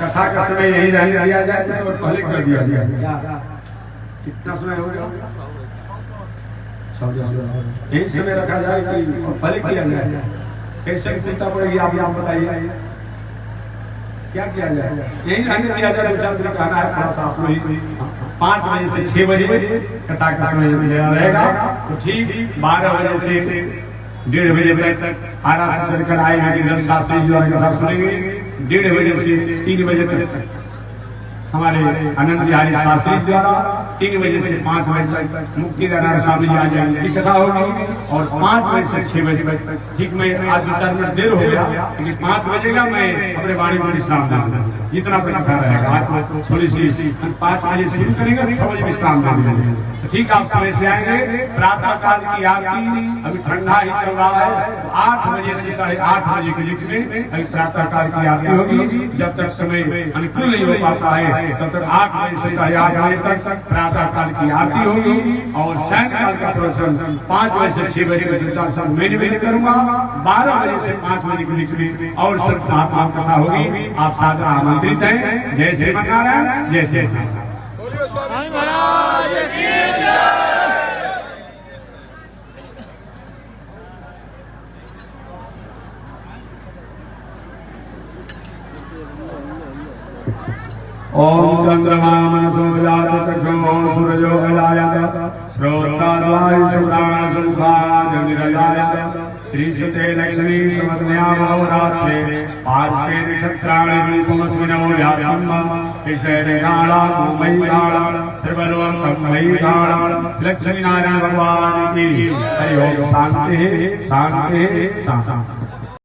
कथा का समय यही रहने दिया जाए, कुछ और पहले कर दिया जाए। कितना समय हो गया? यही समय रखा जाए कि पहले किया जाए? कैसे चिंता पड़ेगी आप बताइए, क्या किया जाए? यही रहने दिया जाए। 2-4 दिन कहना है थोड़ा सा आप लोग 5 बजे से 6 बजे कथा का समय रहेगा, तो ठीक 12 बजे से 1:30 बजे तक आरा से चलकर आएंगे, शास्त्री जी द्वारा कथा सुनेंगे। 1:30 बजे से 3 बजे तक हमारे आनंद बिहारी शास्त्री द्वारा, 3 बजे से 5 बजे तक मुक्ति नारायण स्वामी जी आ जाएंगे की कथा होगी, और 5 बजे से 6 बजे तक। ठीक मैं आज 2-4 मिनट देर हो गया, लेकिन 5 बजेगा मैं अपने वाणी को विश्राम दूंगा, जितना पे कथा रहेगा। आज थोड़ी सी 5 बजे शुरू करेंगे, 6 बजे विश्राम देंगे। ठीक आप समय से आएंगे। प्रातः काल की आरती अभी ठंडा ही चल रहा है, तो 8 बजे से 8:30 बजे के बीच में अभी प्रातः काल की आरती होगी। जब तक समय अनुकूल नहीं हो पाता है तब तक 8 बजे से 8:30 बजे तक प्रातः काल की आरती होगी, और सायंकाल का प्रवचन 5 बजे से 6 बजे के 2-4 शब्द मैं करूंगा। 12 बजे से 5 बजे के बीच में और सब महात्मा कथा होगी। आप सादर आमंत्रित हैं। जय श्री नारायण, जय श्री महाराज की ओम चंद्रमा मनसो जात चक्षो सूरजो अलायत श्रोत्राद्वायुषुदान सुखाजनिरजायत श्रीसुते लक्ष्मी समज्ञा बहुरात्रे पार्श्वे नक्षत्राणि रूपमस्मिनो व्याप्तम् ईश्वरेणाला मुंबईणाला सर्वलोकं मयीणाला लक्ष्मी नारायण भगवान की। हरि ओम। शांति शांति शांति।